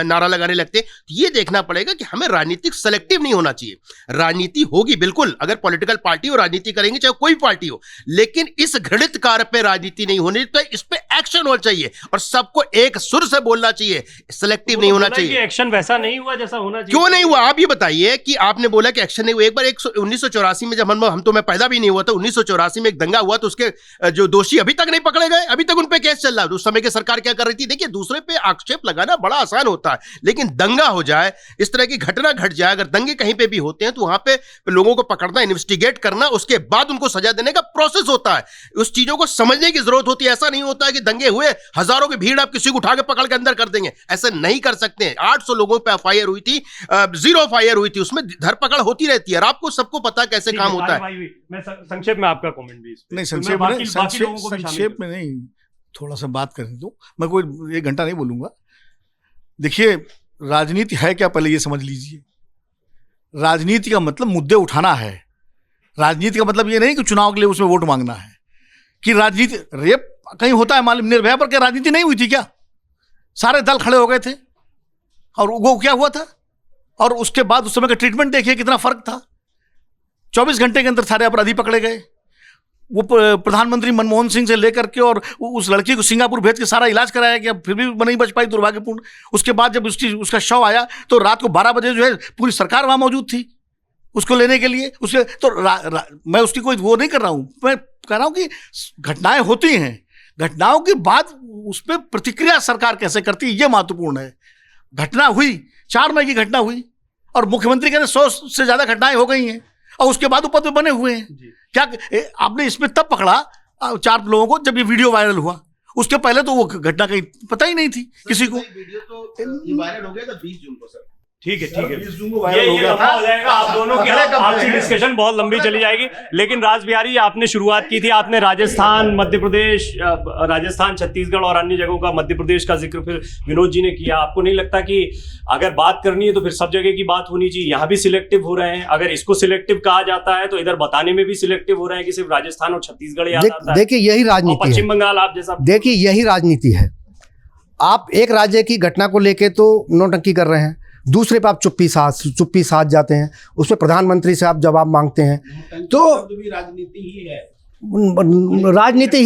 नारा लगाने लगते। ये देखना पड़ेगा कि हमें राजनीतिक सेलेक्टिव नहीं होना चाहिए। राजनीति होगी बिल्कुल, अगर पॉलिटिकल पार्टी हो राजनीति करेंगे, चाहे कोई पार्टी हो, लेकिन इस घृणित कार्य पर राजनीति नहीं होनी। तो इस पे एक्शन होना चाहिए और सबको एक सुर से बोलना चाहिए, सिलेक्टिव नहीं होना चाहिए। एक्शन वैसा नहीं हुआ जैसा होना चाहिए। क्यों नहीं हुआ आप ये बताइए कि आपने बोला कि एक्शन नहीं हुआ। एक बार 1984 में जब हम तो मैं पैदा भी नहीं हुआ था, 1984 में एक दंगा हुआ तो उसके जो दोषी अभी तक नहीं पकड़े गए, अभी तक उन पे केस चल रहा है। उस समय की सरकार क्या कर रही थी? देखिए दूसरे पे आक्षेप लगाना बड़ा आसान होता है, लेकिन दंगा हो जाए, इस तरह की घटना घट जाए, अगर दंगे कहीं पे भी होते हैं तो वहां पे लोगों को पकड़ना, इन्वेस्टिगेट करना, उसके बाद उनको सजा देने का प्रोसेस होता है। उस चीजों को समझने की जरूरत होती है। ऐसा नहीं होता है कि दंगे हुए, हजारों की भीड़, आप किसी को उठा के पकड़ के अंदर कर देंगे? ऐसे नहीं कर सकते हैं। 800 लोगों पे एफआईआर हुई थी, 0 एफआईआर हुई थी, उसमें धरपकड़ होती रहती है और आपको सबको पता कैसे काम होता है। मैं संक्षेप में आपका कमेंट भी नहीं, संक्षेप में नहीं, थोड़ा सा बात करने दो, मैं कोई 1 घंटा नहीं बोलूंगा। देखिए, राजनीति है क्या, पहले ये समझ लीजिए। राजनीति का मतलब मुद्दे उठाना है। राजनीति का मतलब ये नहीं कि चुनाव के लिए उसमें वोट मांगना है। कि राजनीति, रेप कहीं होता है मालूम, निर्भया पर क्या राजनीति नहीं हुई थी क्या? सारे दल खड़े हो गए थे और वो क्या हुआ था? और उसके बाद उस समय का ट्रीटमेंट देखिए कितना फर्क था। 24 घंटे के अंदर सारे अपराधी पकड़े गए। वो प्रधानमंत्री मनमोहन सिंह से लेकर के और उस लड़की को सिंगापुर भेज के सारा इलाज कराया गया, फिर भी नहीं बच पाई, दुर्भाग्यपूर्ण। उसके बाद जब उसका शव आया तो रात को 12 बजे जो है पूरी सरकार वहां मौजूद थी उसको लेने के लिए। उसके तो मैं उसकी कोई वो नहीं कर रहा हूं, मैं कह रहा हूं कि घटनाएं होती हैं, घटनाओं के बाद उस पर प्रतिक्रिया सरकार कैसे करती है ये महत्वपूर्ण है। घटना हुई, 4 मई की घटना हुई और मुख्यमंत्री कहते 100 से ज्यादा घटनाएं हो गई हैं और उसके बाद पद पे बने हुए हैं। क्या आपने इसमें तब पकड़ा 4 लोगों को जब ये वीडियो वायरल हुआ? उसके पहले तो वो घटना कहीं पता ही नहीं थी किसी को। वीडियो तो वायरल हो गया था 20 जून को सर। ठीक है, ठीक है, ये लंबा हो जाएगा। आप दोनों की आपसी डिस्कशन बहुत लंबी चली जाएगी। लेकिन राज बिहारी, आपने शुरुआत की थी, आपने राजस्थान, मध्य प्रदेश, राजस्थान, छत्तीसगढ़ और अन्य जगहों का, मध्य प्रदेश का जिक्र फिर विनोद जी ने किया। आपको नहीं लगता कि अगर बात करनी है तो फिर सब जगह की बात होनी चाहिए? यहाँ भी सिलेक्टिव हो रहे हैं। अगर इसको सिलेक्टिव कहा जाता है तो इधर बताने में भी सिलेक्टिव हो रहे हैं कि सिर्फ राजस्थान और छत्तीसगढ़ याद आता है। देखिए, यही राजनीति है। पश्चिम बंगाल आप जैसा, देखिए यही राजनीति है। आप एक राज्य की घटना को लेके तो नौटंकी कर रहे हैं, दूसरे पे आप चुप्पी साध जाते हैं। उसमें प्रधानमंत्री से आप जवाब मांगते हैं तो राजनीति ही है। राजनीति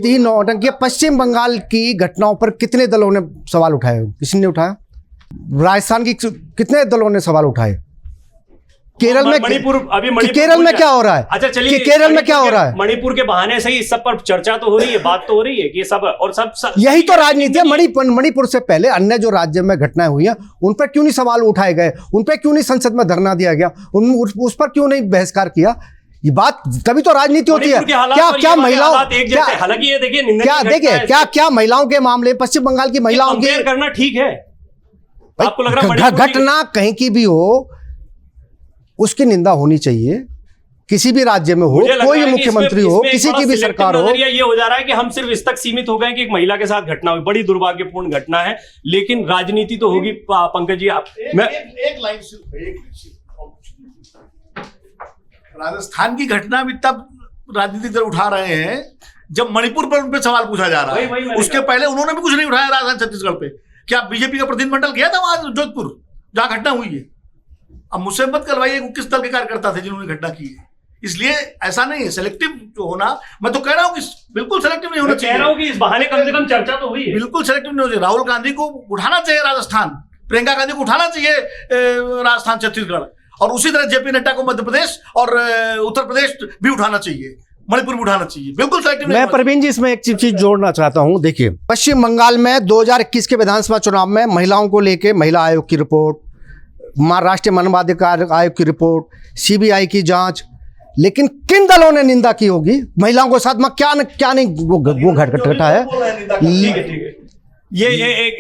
ही नौटंकी। पश्चिम बंगाल की घटनाओं पर कितने दलों ने सवाल उठाए? किसी ने उठाया? राजस्थान की कितने दलों ने सवाल उठाए? केरल में, केरल में क्या हो रहा है? अच्छा चलिए, केरल में क्या हो रहा है? मणिपुर के बहाने से ही इस सब पर चर्चा तो हो रही है, बात तो हो रही है कि ये सब और सब यही तो राजनीति है। मणिपुर से पहले अन्य जो राज्य में घटनाएं हुई हैं उन पर क्यों नहीं सवाल उठाए गए? उन पर क्यों नहीं संसद में धरना दिया गया? उस पर क्यों नहीं बहसकार किया? ये बात तभी तो राजनीति होती है। क्या महिलाओं, हालांकि ये देखिए, क्या महिलाओं के मामले, पश्चिम बंगाल की महिलाओं की करना ठीक है? आपको लग रहा है घटना कहीं की भी हो उसकी निंदा होनी चाहिए, किसी भी राज्य में हो, कोई भी मुख्यमंत्री हो, किसी की भी सरकार हो। ये हो जा रहा है कि हम सिर्फ इस तक सीमित हो गए कि एक महिला के साथ घटना हुई, बड़ी दुर्भाग्यपूर्ण घटना है, लेकिन राजनीति तो होगी। पंकज जी, एक लाइन राजस्थान की घटना भी तब राजनीतिक दल उठा रहे हैं जब मणिपुर पर उन पर सवाल पूछा जा रहा है। उसके पहले उन्होंने भी कुछ नहीं उठाया राजस्थान छत्तीसगढ़ पे। क्या बीजेपी का प्रतिनिधिमंडल गया था वहां जोधपुर जहां घटना हुई है? अब मुझसे मत करवाइए वो किस दल के कार्यकर्ता थे जिन्होंने घटना की है। इसलिए ऐसा नहीं है सिलेक्टिव जो होना, मैं तो कह रहा हूँ कि बिल्कुल सिलेक्टिव नहीं होना चाहिए। कह रहा हूँ कि इस बहाने कम से कम चर्चा तो हुई है। बिल्कुल सिलेक्टिव नहीं होना चाहिए। राहुल गांधी को उठाना चाहिए राजस्थान, प्रियंका गांधी को उठाना चाहिए राजस्थान छत्तीसगढ़, और उसी तरह जेपी नड्डा को मध्य प्रदेश और उत्तर प्रदेश भी उठाना चाहिए, मणिपुर भी उठाना चाहिए। बिल्कुल सिलेक्टिव। मैं प्रवीण जी इसमें एक चीज जोड़ना चाहता हूं। देखिए, पश्चिम बंगाल में 2021 के विधानसभा चुनाव में महिलाओं को लेकर महिला आयोग की रिपोर्ट, राष्ट्रीय मानवाधिकार आयोग की रिपोर्ट, सीबीआई की जांच, लेकिन किन दलों ने निंदा की होगी महिलाओं के साथ में? क्या नहीं वो घटा है। ये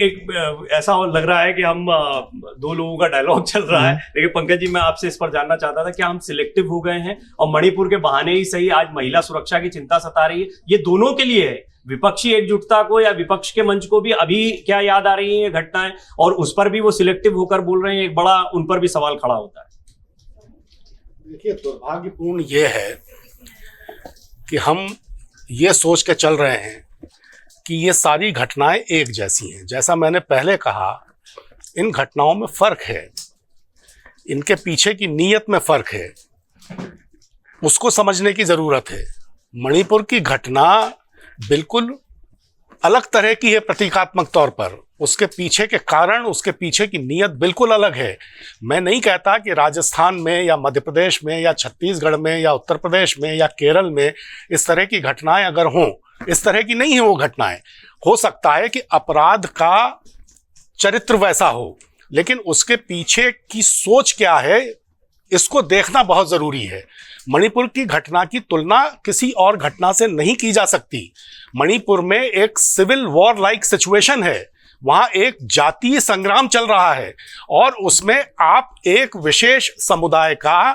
एक ऐसा लग रहा है कि हम 2 लोगों का डायलॉग चल रहा है। लेकिन पंकज जी, मैं आपसे इस पर जानना चाहता था कि हम सिलेक्टिव हो गए हैं और मणिपुर के बहाने ही सही आज महिला सुरक्षा की चिंता सता रही है। ये दोनों के लिए है, विपक्षी एकजुटता को या विपक्ष के मंच को भी अभी क्या याद आ रही है घटनाएं, और उस पर भी वो सिलेक्टिव होकर बोल रहे हैं। एक बड़ा उन पर भी सवाल खड़ा होता है। देखिए, दुर्भाग्यपूर्ण ये है कि हम ये सोच के चल रहे हैं कि ये सारी घटनाएं एक जैसी हैं। जैसा मैंने पहले कहा, इन घटनाओं में फर्क है, इनके पीछे की नीयत में फर्क है, उसको समझने की जरूरत है। मणिपुर की घटना बिल्कुल अलग तरह की है प्रतीकात्मक तौर पर, उसके पीछे के कारण, उसके पीछे की नीयत बिल्कुल अलग है। मैं नहीं कहता कि राजस्थान में या मध्य प्रदेश में या छत्तीसगढ़ में या उत्तर प्रदेश में या केरल में इस तरह की घटनाएं अगर हों, इस तरह की नहीं है वो घटनाएं। हो सकता है कि अपराध का चरित्र वैसा हो, लेकिन उसके पीछे की सोच क्या है इसको देखना बहुत जरूरी है। मणिपुर की घटना की तुलना किसी और घटना से नहीं की जा सकती। मणिपुर में एक सिविल वॉर लाइक सिचुएशन है, वहां एक जातीय संग्राम चल रहा है और उसमें आप एक विशेष समुदाय का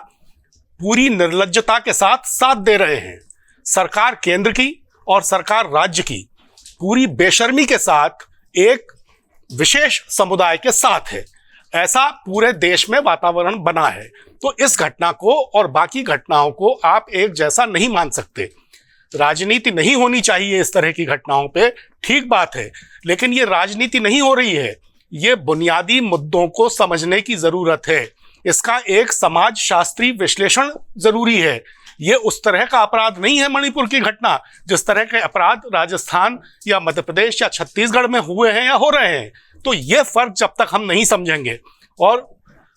पूरी निर्लज्जता के साथ साथ दे रहे हैं। सरकार केंद्र की और सरकार राज्य की पूरी बेशर्मी के साथ एक विशेष समुदाय के साथ है। ऐसा पूरे देश में वातावरण बना है। तो इस घटना को और बाकी घटनाओं को आप एक जैसा नहीं मान सकते। राजनीति नहीं होनी चाहिए इस तरह की घटनाओं पे, ठीक बात है, लेकिन ये राजनीति नहीं हो रही है। ये बुनियादी मुद्दों को समझने की जरूरत है। इसका एक समाज शास्त्रीय विश्लेषण जरूरी है। ये उस तरह का अपराध नहीं है मणिपुर की घटना जिस तरह के अपराध राजस्थान या मध्य प्रदेश या छत्तीसगढ़ में हुए हैं या हो रहे हैं। तो ये फर्क जब तक हम नहीं समझेंगे और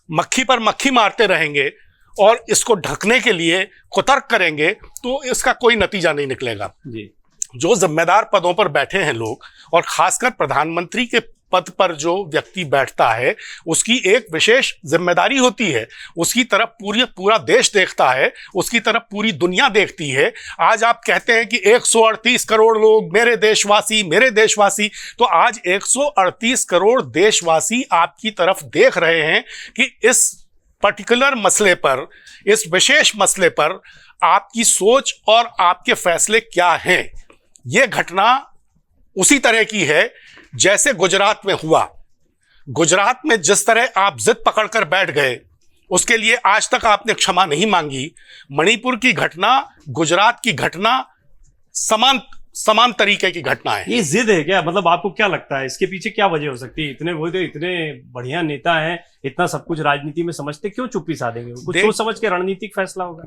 मक्खी पर मक्खी मारते रहेंगे और इसको ढकने के लिए कुतर्क करेंगे तो इसका कोई नतीजा नहीं निकलेगा जी। जो जिम्मेदार पदों पर बैठे हैं लोग और खासकर प्रधानमंत्री के पद पर जो व्यक्ति बैठता है उसकी एक विशेष जिम्मेदारी होती है। उसकी तरफ पूरा देश देखता है, उसकी तरफ पूरी दुनिया देखती है। आज आप कहते हैं कि 138 करोड़ लोग मेरे देशवासी, तो आज 138 करोड़ देशवासी आपकी तरफ देख रहे हैं कि इस पर्टिकुलर मसले पर, इस विशेष मसले पर आपकी सोच और आपके फैसले क्या हैं। यह घटना उसी तरह की है जैसे गुजरात में हुआ। गुजरात में जिस तरह आप जिद पकड़कर बैठ गए उसके लिए आज तक आपने क्षमा नहीं मांगी। मणिपुर की घटना, गुजरात की घटना समान तरीके की घटना है। ये जिद है क्या? मतलब आपको क्या लगता है इसके पीछे क्या वजह हो सकती है? इतने बढ़िया नेता हैं, इतना सब कुछ राजनीति में समझते, क्यों चुप्पी साधेंगे? कुछ सोच समझ के रणनीतिक फैसला होगा।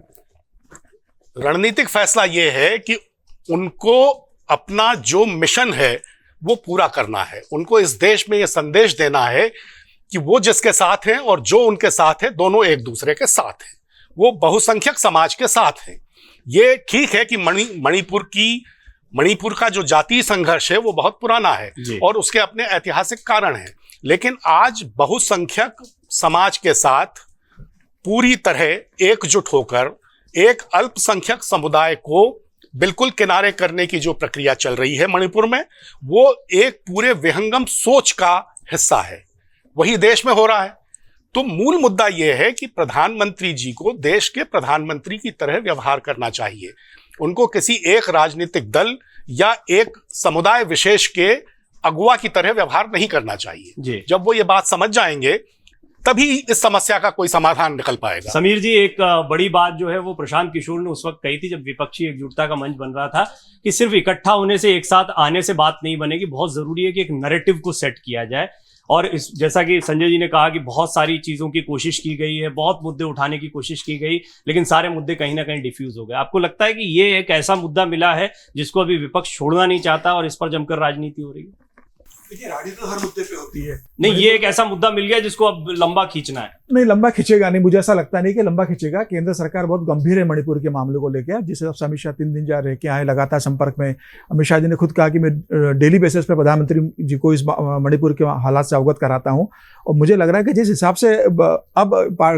रणनीतिक फैसला यह है कि उनको अपना जो मिशन है वो पूरा करना है। उनको इस देश में ये संदेश देना है कि वो जिसके साथ हैं और जो उनके साथ है दोनों एक दूसरे के साथ हैं, वो बहुसंख्यक समाज के साथ हैं। ये ठीक है कि मणिपुर का जो जातीय संघर्ष है वो बहुत पुराना है और उसके अपने ऐतिहासिक कारण हैं, लेकिन आज बहुसंख्यक समाज के साथ पूरी तरह एकजुट होकर एक अल्पसंख्यक समुदाय को बिल्कुल किनारे करने की जो प्रक्रिया चल रही है मणिपुर में, वो एक पूरे विहंगम सोच का हिस्सा है। वही देश में हो रहा है। तो मूल मुद्दा यह है कि प्रधानमंत्री जी को देश के प्रधानमंत्री की तरह व्यवहार करना चाहिए। उनको किसी एक राजनीतिक दल या एक समुदाय विशेष के अगुवा की तरह व्यवहार नहीं करना चाहिए। जब वो ये बात समझ जाएंगे तभी इस समस्या का कोई समाधान निकल पाएगा। समीर जी, एक बड़ी बात जो है वो प्रशांत किशोर ने उस वक्त कही थी जब विपक्षी एकजुटता का मंच बन रहा था कि सिर्फ इकट्ठा होने से, एक साथ आने से बात नहीं बनेगी। बहुत जरूरी है कि एक नैरेटिव को सेट किया जाए। और इस जैसा कि संजय जी ने कहा कि बहुत सारी चीजों की कोशिश की गई है, बहुत मुद्दे उठाने की कोशिश की गई, लेकिन सारे मुद्दे कहीं ना कहीं डिफ्यूज हो गए। आपको लगता है कि ये एक ऐसा मुद्दा मिला है जिसको अभी विपक्ष छोड़ना नहीं चाहता और इस पर जमकर राजनीति हो रही है? देखिए, राजनीति तो हर मुद्दे पे होती है। नहीं, ये एक ऐसा मुद्दा मिल गया जिसको अब लंबा खींचना है। नहीं, लंबा खींचेगा नहीं, मुझे ऐसा लगता नहीं कि लंबा खींचेगा। केंद्र सरकार बहुत गंभीर है मणिपुर के मामले को लेकर। जिस हिसाब से अमित शाह 3 दिन जा रहे के आए लगातार संपर्क में, अमित शाह जी ने खुद कहा कि मैं डेली बेसिस पे प्रधानमंत्री जी को इस मणिपुर के हालात से अवगत कराता हूँ। और मुझे लग रहा है कि जिस हिसाब से अब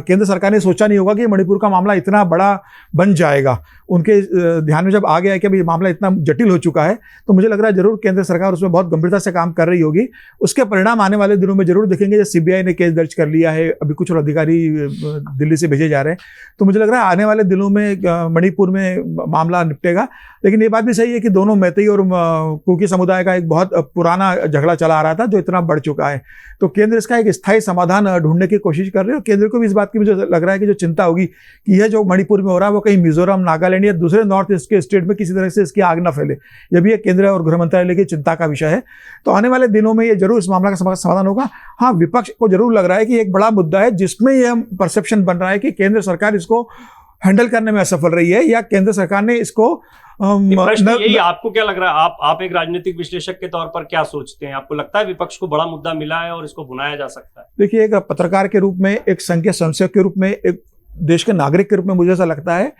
केंद्र सरकार ने सोचा नहीं होगा कि मणिपुर का मामला इतना बड़ा बन जाएगा, उनके ध्यान में जब आ गया है कि अभी मामला इतना जटिल हो चुका है, तो मुझे लग रहा है जरूर केंद्र सरकार उसमें बहुत गंभीरता से काम कर रही होगी। उसके परिणाम आने वाले दिनों में जरूर देखेंगे। जब सीबीआई ने केस दर्ज कर लिया है, अभी कुछ और अधिकारी दिल्ली से भेजे जा रहे हैं, तो मुझे लग रहा है आने वाले दिनों में मणिपुर में मामला निपटेगा। लेकिन ये बात भी सही है कि दोनों मैतेई और कुकी समुदाय का एक बहुत पुराना झगड़ा चला आ रहा था जो इतना बढ़ चुका है। तो केंद्र इसका एक स्थायी समाधान ढूंढने की कोशिश कर रहे हैं। और केंद्र को भी इस बात की मुझे लग रहा है कि जो चिंता होगी कि यह जो मणिपुर में हो रहा है वो कहीं मिजोरम, नागालैंड या दूसरे नॉर्थ ईस्ट के स्टेट में किसी तरह से इसकी आग न फैले। यह भी एक केंद्र और गृह मंत्रालय की चिंता का विषय है। तो आने वाले दिनों में ये जरूर इस मामला का समाधान होगा। हाँ, विपक्ष को जरूर लग रहा है कि एक बड़ा मुद्दा है जिसमें यह परसेप्शन बन रहा है कि केंद्र सरकार इसको हैंडल करने में असफल रही है या केंद्र सरकार ने इसको यही आपको क्या लग रहा है? आप एक राजनीतिक विश्लेषक के तौर पर क्या सोचते हैं? आपको लगता है विपक्ष को बड़ा मुद्दा मिला है और इसको भुनाया जा सकता है? देखिए, एक पत्रकार के रूप में, एक संघ के संसद के रूप में, एक देश के नागरिक के रूप में मुझे ऐसा लगता है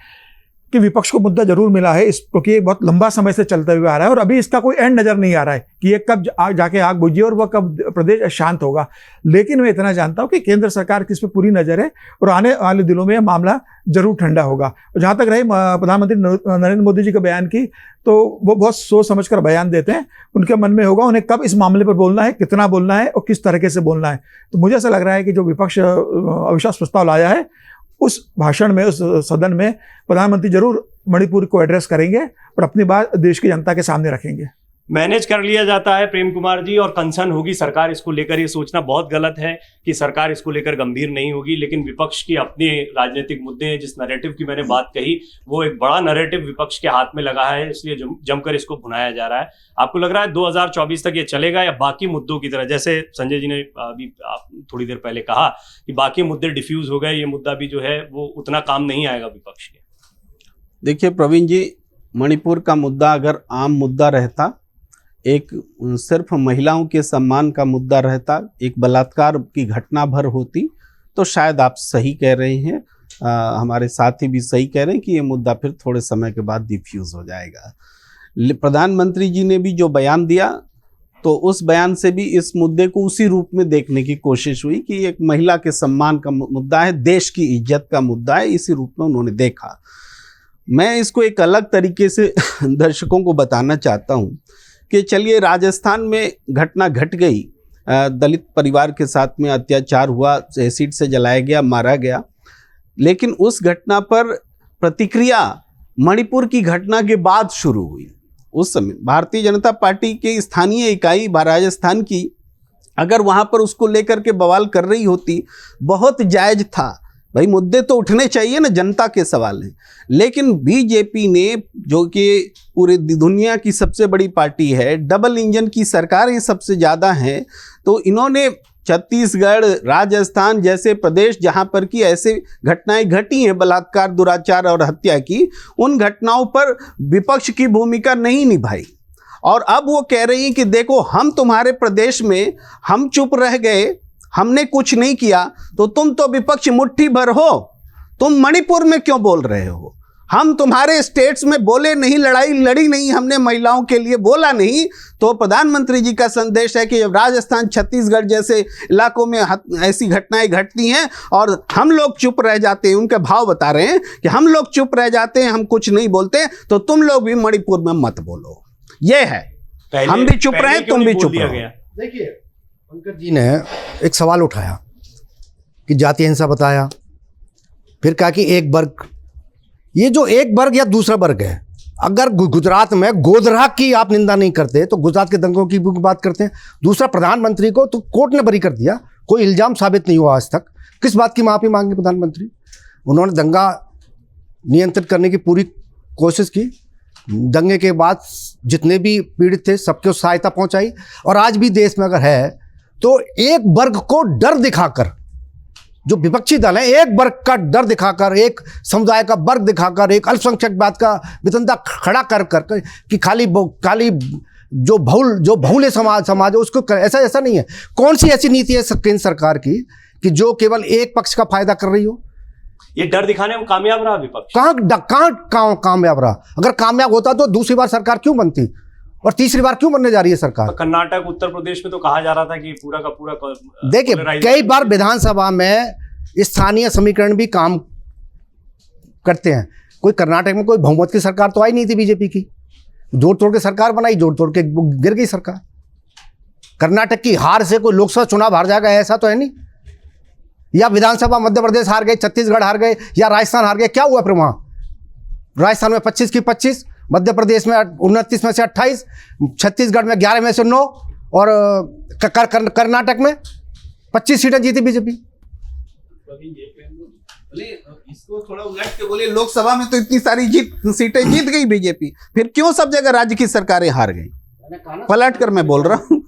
कि विपक्ष को मुद्दा जरूर मिला है, इस क्योंकि ये बहुत लंबा समय से चलता हुआ आ रहा है और अभी इसका कोई एंड नजर नहीं आ रहा है कि ये कब जाके आग बुझी और वह कब प्रदेश शांत होगा। लेकिन मैं इतना जानता हूं कि केंद्र सरकार की इस पर पूरी नजर है और आने वाले दिनों में यह मामला जरूर ठंडा होगा। जहां तक रही प्रधानमंत्री नरेंद्र मोदी जी के बयान की, तो वो बहुत सोच समझकर बयान देते हैं। उनके मन में होगा उन्हें कब इस मामले पर बोलना है, कितना बोलना है और किस तरीके से बोलना है। तो मुझे ऐसा लग रहा है कि जो विपक्ष अविश्वास प्रस्ताव लाया है, उस भाषण में, उस सदन में प्रधानमंत्री जरूर मणिपुर को एड्रेस करेंगे और अपनी बात देश की जनता के सामने रखेंगे। मैनेज कर लिया जाता है प्रेम कुमार जी, और कंसर्न होगी सरकार इसको लेकर। ये सोचना बहुत गलत है कि सरकार इसको लेकर गंभीर नहीं होगी, लेकिन विपक्ष की अपने राजनीतिक मुद्दे हैं। जिस नैरेटिव की मैंने बात कही, वो एक बड़ा नैरेटिव विपक्ष के हाथ में लगा है, इसलिए जमकर इसको भुनाया जा रहा है। आपको लग रहा है 2024 तक ये चलेगा या बाकी मुद्दों की तरह, जैसे संजय जी ने अभी थोड़ी देर पहले कहा कि बाकी मुद्दे डिफ्यूज हो गए, ये मुद्दा भी जो है वो उतना काम नहीं आएगा विपक्ष के? देखिए प्रवीण जी, मणिपुर का मुद्दा अगर आम मुद्दा रहता, एक सिर्फ महिलाओं के सम्मान का मुद्दा रहता, एक बलात्कार की घटना भर होती, तो शायद आप सही कह रहे हैं, हमारे साथी भी सही कह रहे हैं कि ये मुद्दा फिर थोड़े समय के बाद डिफ्यूज हो जाएगा। प्रधानमंत्री जी ने भी जो बयान दिया, तो उस बयान से भी इस मुद्दे को उसी रूप में देखने की कोशिश हुई कि एक महिला के सम्मान का मुद्दा है, देश की इज्जत का मुद्दा है, इसी रूप में उन्होंने देखा। मैं इसको एक अलग तरीके से दर्शकों को बताना चाहता हूँ कि चलिए, राजस्थान में घटना घट गई, दलित परिवार के साथ में अत्याचार हुआ, एसिड से जलाया गया, मारा गया, लेकिन उस घटना पर प्रतिक्रिया मणिपुर की घटना के बाद शुरू हुई। उस समय भारतीय जनता पार्टी की स्थानीय इकाई राजस्थान की अगर वहाँ पर उसको लेकर के बवाल कर रही होती, बहुत जायज था भाई, मुद्दे तो उठने चाहिए ना, जनता के सवाल हैं। लेकिन बीजेपी ने, जो कि पूरी दुनिया की सबसे बड़ी पार्टी है, डबल इंजन की सरकार ये सबसे ज़्यादा है, तो इन्होंने छत्तीसगढ़, राजस्थान जैसे प्रदेश जहां पर की ऐसे घटनाएं घटी हैं, बलात्कार, दुराचार और हत्या की, उन घटनाओं पर विपक्ष की भूमिका नहीं निभाई। और अब वो कह रही हैं कि देखो, हम तुम्हारे प्रदेश में हम चुप रह गए, हमने कुछ नहीं किया, तो तुम तो विपक्ष मुट्ठी भर हो, तुम मणिपुर में क्यों बोल रहे हो? हम तुम्हारे स्टेट्स में बोले नहीं, लड़ाई लड़ी नहीं, हमने महिलाओं के लिए बोला नहीं। तो प्रधानमंत्री जी का संदेश है कि जब राजस्थान, छत्तीसगढ़ जैसे इलाकों में ऐसी घटनाएं घटती हैं और हम लोग चुप रह जाते हैं, उनके भाव बता रहे हैं कि हम लोग चुप रह जाते हैं, हम कुछ नहीं बोलते, तो तुम लोग भी मणिपुर में मत बोलो। ये है, हम भी चुप रहे, तुम भी चुप रहो। देखिए, पंकज जी ने एक सवाल उठाया कि जातीय हिंसा बताया, फिर कहा कि एक वर्ग, ये जो एक वर्ग या दूसरा वर्ग है, अगर गुजरात में गोधरा की आप निंदा नहीं करते तो गुजरात के दंगों की बात करते हैं। दूसरा, प्रधानमंत्री को तो कोर्ट ने बरी कर दिया, कोई इल्जाम साबित नहीं हुआ आज तक। किस बात की माफी मांगी प्रधानमंत्री? उन्होंने दंगा नियंत्रित करने की पूरी कोशिश की, दंगे के बाद जितने भी पीड़ित थे सबको सहायता पहुंचाई। और आज भी देश में अगर है तो एक वर्ग को डर दिखाकर, जो विपक्षी दल है, एक वर्ग का डर दिखाकर, एक समुदाय का वर्ग दिखाकर, एक अल्पसंख्यक बात का वितंडा खड़ा कर कि खाली जो बहुल समाज है उसको ऐसा नहीं है। कौन सी ऐसी नीति है केंद्र सरकार की कि जो केवल एक पक्ष का फायदा कर रही हो? ये डर दिखाने में कामयाब रहा विपक्ष? कहाँ कामयाब रहा? अगर कामयाब होता तो दूसरी बार सरकार क्यों बनती और तीसरी बार क्यों बनने जा रही है सरकार? कर्नाटक, उत्तर प्रदेश में तो कहा जा रहा था कि पूरा का पूरा, देखिए, कई बार विधानसभा में स्थानीय समीकरण भी काम करते हैं। कोई कर्नाटक में कोई बहुमत की सरकार तो आई नहीं थी बीजेपी की, जोड़ तोड़ के सरकार बनाई, जोड़ तोड़ के गिर गई सरकार। कर्नाटक की हार से कोई लोकसभा चुनाव हार जाएगा ऐसा तो है नहीं, या विधानसभा मध्य प्रदेश हार गए, छत्तीसगढ़ हार गए, या राजस्थान हार गए। क्या हुआ फिर वहां? राजस्थान में 25 की 25, मध्य प्रदेश में 29 में से 28, छत्तीसगढ़ में 11 में से 9 और कर्नाटक में 25 सीटें जीती बीजेपी। इसको थोड़ा उलट के बोले, लोकसभा में तो इतनी सारी सीटें जीत गई बीजेपी, फिर क्यों सब जगह राज्य की सरकारें हार गई? पलट कर मैं बोल रहा हूँ,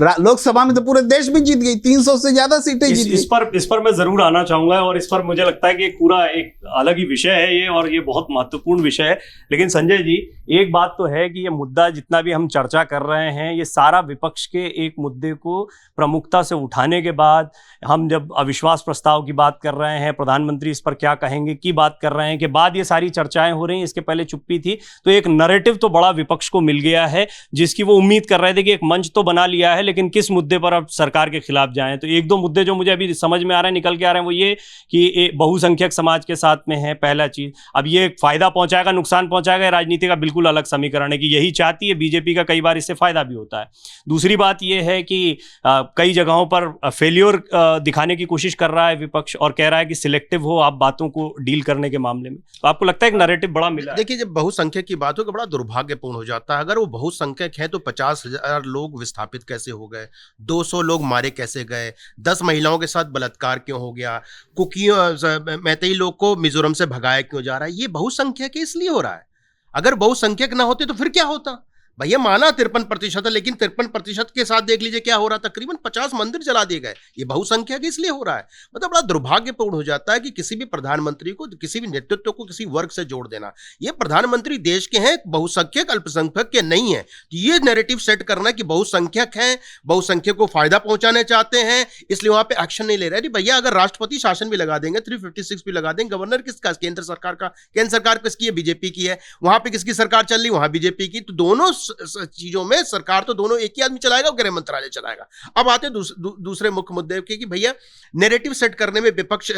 लोकसभा में तो पूरे देश में जीत गई, 300 से ज्यादा सीटें जीत गई। इस पर मैं जरूर आना चाहूंगा, और इस पर मुझे लगता है कि पूरा एक अलग ही विषय है ये, और ये बहुत महत्वपूर्ण विषय है। लेकिन संजय जी, एक बात तो है कि ये मुद्दा जितना भी हम चर्चा कर रहे हैं, ये सारा विपक्ष के एक मुद्दे को प्रमुखता से उठाने के बाद, हम जब अविश्वास प्रस्ताव की बात कर रहे हैं, प्रधानमंत्री इस पर क्या कहेंगे की बात कर रहे हैं, के बाद ये सारी चर्चाएं हो रही हैं, इसके पहले चुप्पी थी, तो एक नैरेटिव तो बड़ा विपक्ष को मिल गया है, जिसकी वो उम्मीद कर रहे थे कि एक मंच तो बना लिया है, लेकिन किस मुद्दे पर अब सरकार के खिलाफ जाएं। तो एक दो मुद्दे जो मुझे अभी समझ में आ रहे हैं, निकल के आ रहे हैं, वो ये कि बहुसंख्यक समाज के साथ में है, पहला चीज। अब ये फायदा पहुंचाएगा का नुकसान पहुंचाएगा, राजनीति का बिल्कुल अलग समीकरण है कि यही चाहती है बीजेपी का, कई बार इससे फायदा भी होता है। दूसरी बात यह है कि कई जगहों पर फेल्योर दिखाने की कोशिश कर रहा है विपक्ष, और कह रहा है कि सिलेक्टिव हो आप बातों को डील करने के मामले में। तो आपको लगता है एक नैरेटिव बड़ा मिला है? देखिए, जब बहुसंख्यक की बात हो तो बड़ा दुर्भाग्यपूर्ण हो जाता है। अगर वो बहुसंख्यक है तो 50,000 लोग विस्थापित कैसे हो गए, 200 लोग मारे कैसे गए, 10 महिलाओं के साथ बलात्कार क्यों हो गया, कुकियों मैतेई लोग को मिजोरम से भगाया क्यों जा रहा है, ये बहुसंख्यक इसलिए हो रहा है। अगर बहुसंख्यक ना होते तो फिर क्या होता? भैया माना 53% है, लेकिन 53% के साथ देख लीजिए क्या हो रहा था, तकरीबन 50 मंदिर जला दिए गए। ये बहुसंख्यक इसलिए हो रहा है। मतलब बड़ा दुर्भाग्यपूर्ण हो जाता है कि किसी भी प्रधानमंत्री को, किसी भी नेतृत्व को किसी वर्ग से जोड़ देना। ये प्रधानमंत्री देश के हैं, बहुसंख्यक अल्पसंख्यक के नहीं है। ये नैरेटिव सेट करना कि बहुसंख्यक हैं, बहुसंख्यक को फायदा पहुंचाने चाहते हैं, इसलिए वहां पे एक्शन नहीं ले रहे। भैया अगर राष्ट्रपति शासन भी लगा देंगे, 356 भी लगा देंगे, गवर्नर किसका? केंद्र सरकार का। केंद्र सरकार किसकी है? बीजेपी की है। वहां पे किसकी सरकार चल रही? वहां बीजेपी की। तो दोनों चीजों में सरकार तो दोनों एक ही आदमी चलाएगा, गृह मंत्रालय चलाएगा। अब आते हैं दूसरे मुख्य मुद्दे कि भैया नैरेटिव सेट करने में विपक्ष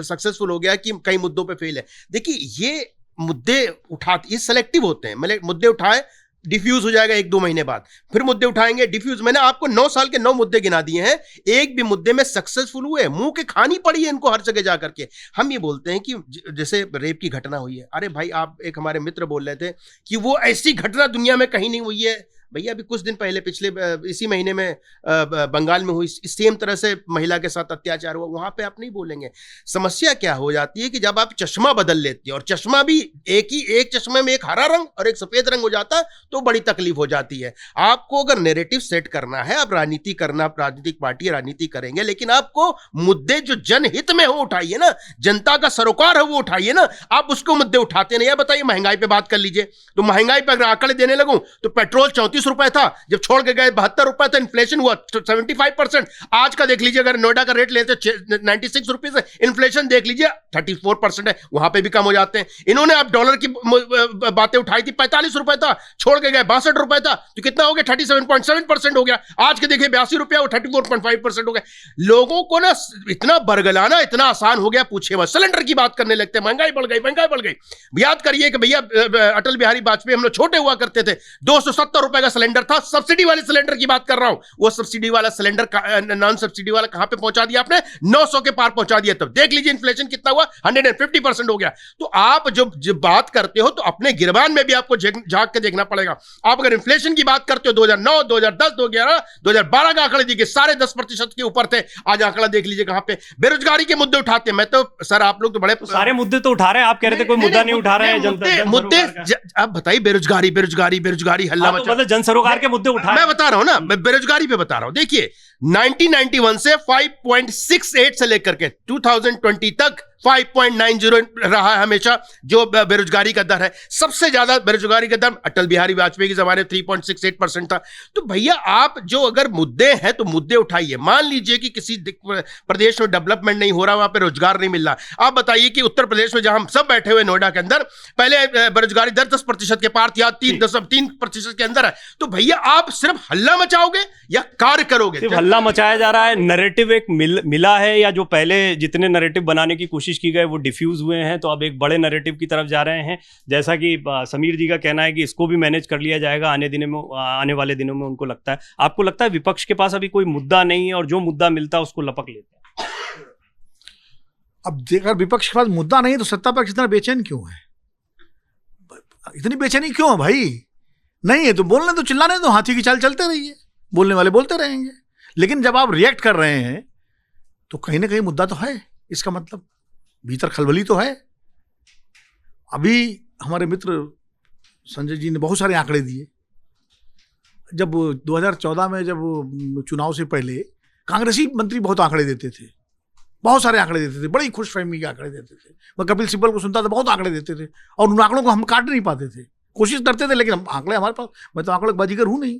सक्सेसफुल हो गया कि कई मुद्दों पे फेल है। देखिए, ये मुद्दे ये सेलेक्टिव होते हैं। मतलब मुद्दे उठाए, डिफ्यूज हो जाएगा 1-2 महीने बाद, फिर मुद्दे उठाएंगे, डिफ्यूज। मैंने आपको 9 साल के 9 मुद्दे गिना दिए हैं, एक भी मुद्दे में सक्सेसफुल हुए? मुंह के खानी पड़ी है इनको हर जगह जाकर के। हम ये बोलते हैं कि जैसे रेप की घटना हुई है, अरे भाई आप, एक हमारे मित्र बोल रहे थे कि वो ऐसी घटना दुनिया में कहीं नहीं हुई है। भैया अभी कुछ दिन पहले, पिछले इसी महीने में बंगाल में हुई सेम तरह से महिला के साथ अत्याचार हुआ, वहां पे आप नहीं बोलेंगे। समस्या क्या हो जाती है कि जब आप चश्मा बदल लेते हैं, और चश्मा भी एक चश्मे में एक हरा रंग और एक सफेद रंग हो जाता है, तो बड़ी तकलीफ हो जाती है। आपको अगर नैरेटिव सेट करना है, आप राजनीति करना, राजनीतिक पार्टी राजनीति करेंगे, लेकिन आपको मुद्दे जो जनहित में हो उठाइए ना, जनता का सरोकार है वो उठाइए ना। आप उसको मुद्दे उठाते नहीं। बताइए, महंगाई पे बात कर लीजिए, तो महंगाई पे अगर आंकड़े देने लगूं तो पेट्रोल 34 रुपए था, जब छोड़ के गए 72 रुपए था, इन्फ्लेशन हुआ 75%। आज का देख लीजिए, अगर नोएडा का रेट लेते 96 रुपीज है, इन्फ्लेशन देख लीजिए 34% है, वहां पे भी कम हो जाते हैं। इन्होंने अब डॉलर की बातें उठाई थी, 45 रुपए था, छोड़ के गए 62 रुपए था, तो कितना हो गया? 37.7% हो गया। आज के देखिए 82 रुपया, वो 34.5% हो गया। लोगों को ना इतना बरगलाना इतना आसान हो गया, पूछे मत। सिलेंडर की बात करने लगते हैं, महंगाई बढ़ गई, महंगाई बढ़ गई। याद करिए कि भैया अटल बिहारी वाजपेयी, हम लोग छोटे हुआ करते थे, 270 रुपए का सिलेंडर था। सब्सिडी वाले सिलेंडर की बात कर रहा हूं। वो सब्सिडी वाला सिलेंडर नॉन सब्सिडी वाला कहां पे पहुंचा दिया आपने? 900 के पार पहुंचा दिया। तब देख लीजिए इन्फ्लेशन कितना हुआ, 150% हो गया। तो आप जब बात करते हो तो अपने गिरबान में भी आपको झांक के देखना पड़ेगा। आप अगर इन्फ्लेशन की बात करते हो, 2009, 2010, 2011, 2012 का आंकड़े देखिए, सारे 10% के ऊपर थे। आज आंकड़ा देख लीजिए कहां पे। बेरोजगारी के मुद्दे उठाते हैं। मैं तो सर, आप लोग तो बड़े सारे मुद्दे तो उठा रहे हैं, आप कह रहे थे कोई मुद्दा नहीं उठा रहे हैं। मुद्दे अब बताइए, बेरोजगारी बेरोजगारी बेरोजगारी हल्ला मचा। मतलब जन सरोकार के मुद्दे उठा, मैं बता रहा हूं ना, मैं बेरोजगारी पे बता रहा हूं। देखिए 1991 से 5.68 से लेकर के 2020 तक 5.90 रहा है हमेशा जो बेरोजगारी का दर है। सबसे ज्यादा बेरोजगारी का दर अटल बिहारी वाजपेयी के जमाने 3.68% था। तो भैया आप जो अगर मुद्दे हैं तो मुद्दे उठाइए। मान लीजिए कि किसी प्रदेश में डेवलपमेंट नहीं हो रहा, वहां पे रोजगार नहीं मिल रहा। आप बताइए कि उत्तर प्रदेश में जहां हम सब बैठे हुए नोएडा के अंदर, पहले बेरोजगारी दर 10% के पार थी, आज 3% के अंदर है। तो भैया आप सिर्फ हल्ला मचाओगे या कार्य करोगे? सिर्फ हल्ला मचाया जा रहा है। नैरेटिव एक मिला है, या जो पहले जितने नैरेटिव बनाने की कोशिश की गई वो डिफ्यूज हुए हैं, तो अब एक बड़े नैरेटिव की तरफ जा रहे हैं। जैसा कि समीर जी का कहना है कि इसको भी मैनेज कर लिया जाएगा आने वाले दिनों में, उनको लगता है। आपको लगता है विपक्ष के पास अभी कोई मुद्दा नहीं है और जो मुद्दा मिलता है उसको लपक लेते हैं? अब अगर विपक्ष के पास मुद्दा नहीं तो सत्ता पक्ष इतना बेचैन क्यों है? इतनी बेचैनी क्यों है भाई? नहीं है तो बोलने तो, चिल्लाने तो, हाथी की चाल चलते रहिए, बोलने वाले बोलते रहेंगे। लेकिन जब आप रिएक्ट कर रहे हैं तो कहीं ना कहीं मुद्दा तो है। इसका मतलब भीतर खलबली तो है। अभी हमारे मित्र संजय जी ने बहुत सारे आंकड़े दिए। जब 2014 में जब चुनाव से पहले कांग्रेसी मंत्री बहुत आंकड़े देते थे, बहुत सारे आंकड़े देते थे, बड़ी खुशफहमी के आंकड़े देते थे। मैं कपिल सिब्बल को सुनता था, बहुत आंकड़े देते थे और उन आंकड़ों को हम काट नहीं पाते थे, कोशिश करते थे लेकिन आंकड़े हमारे पास, मैं तो आंकड़े बाजीगर हूँ नहीं।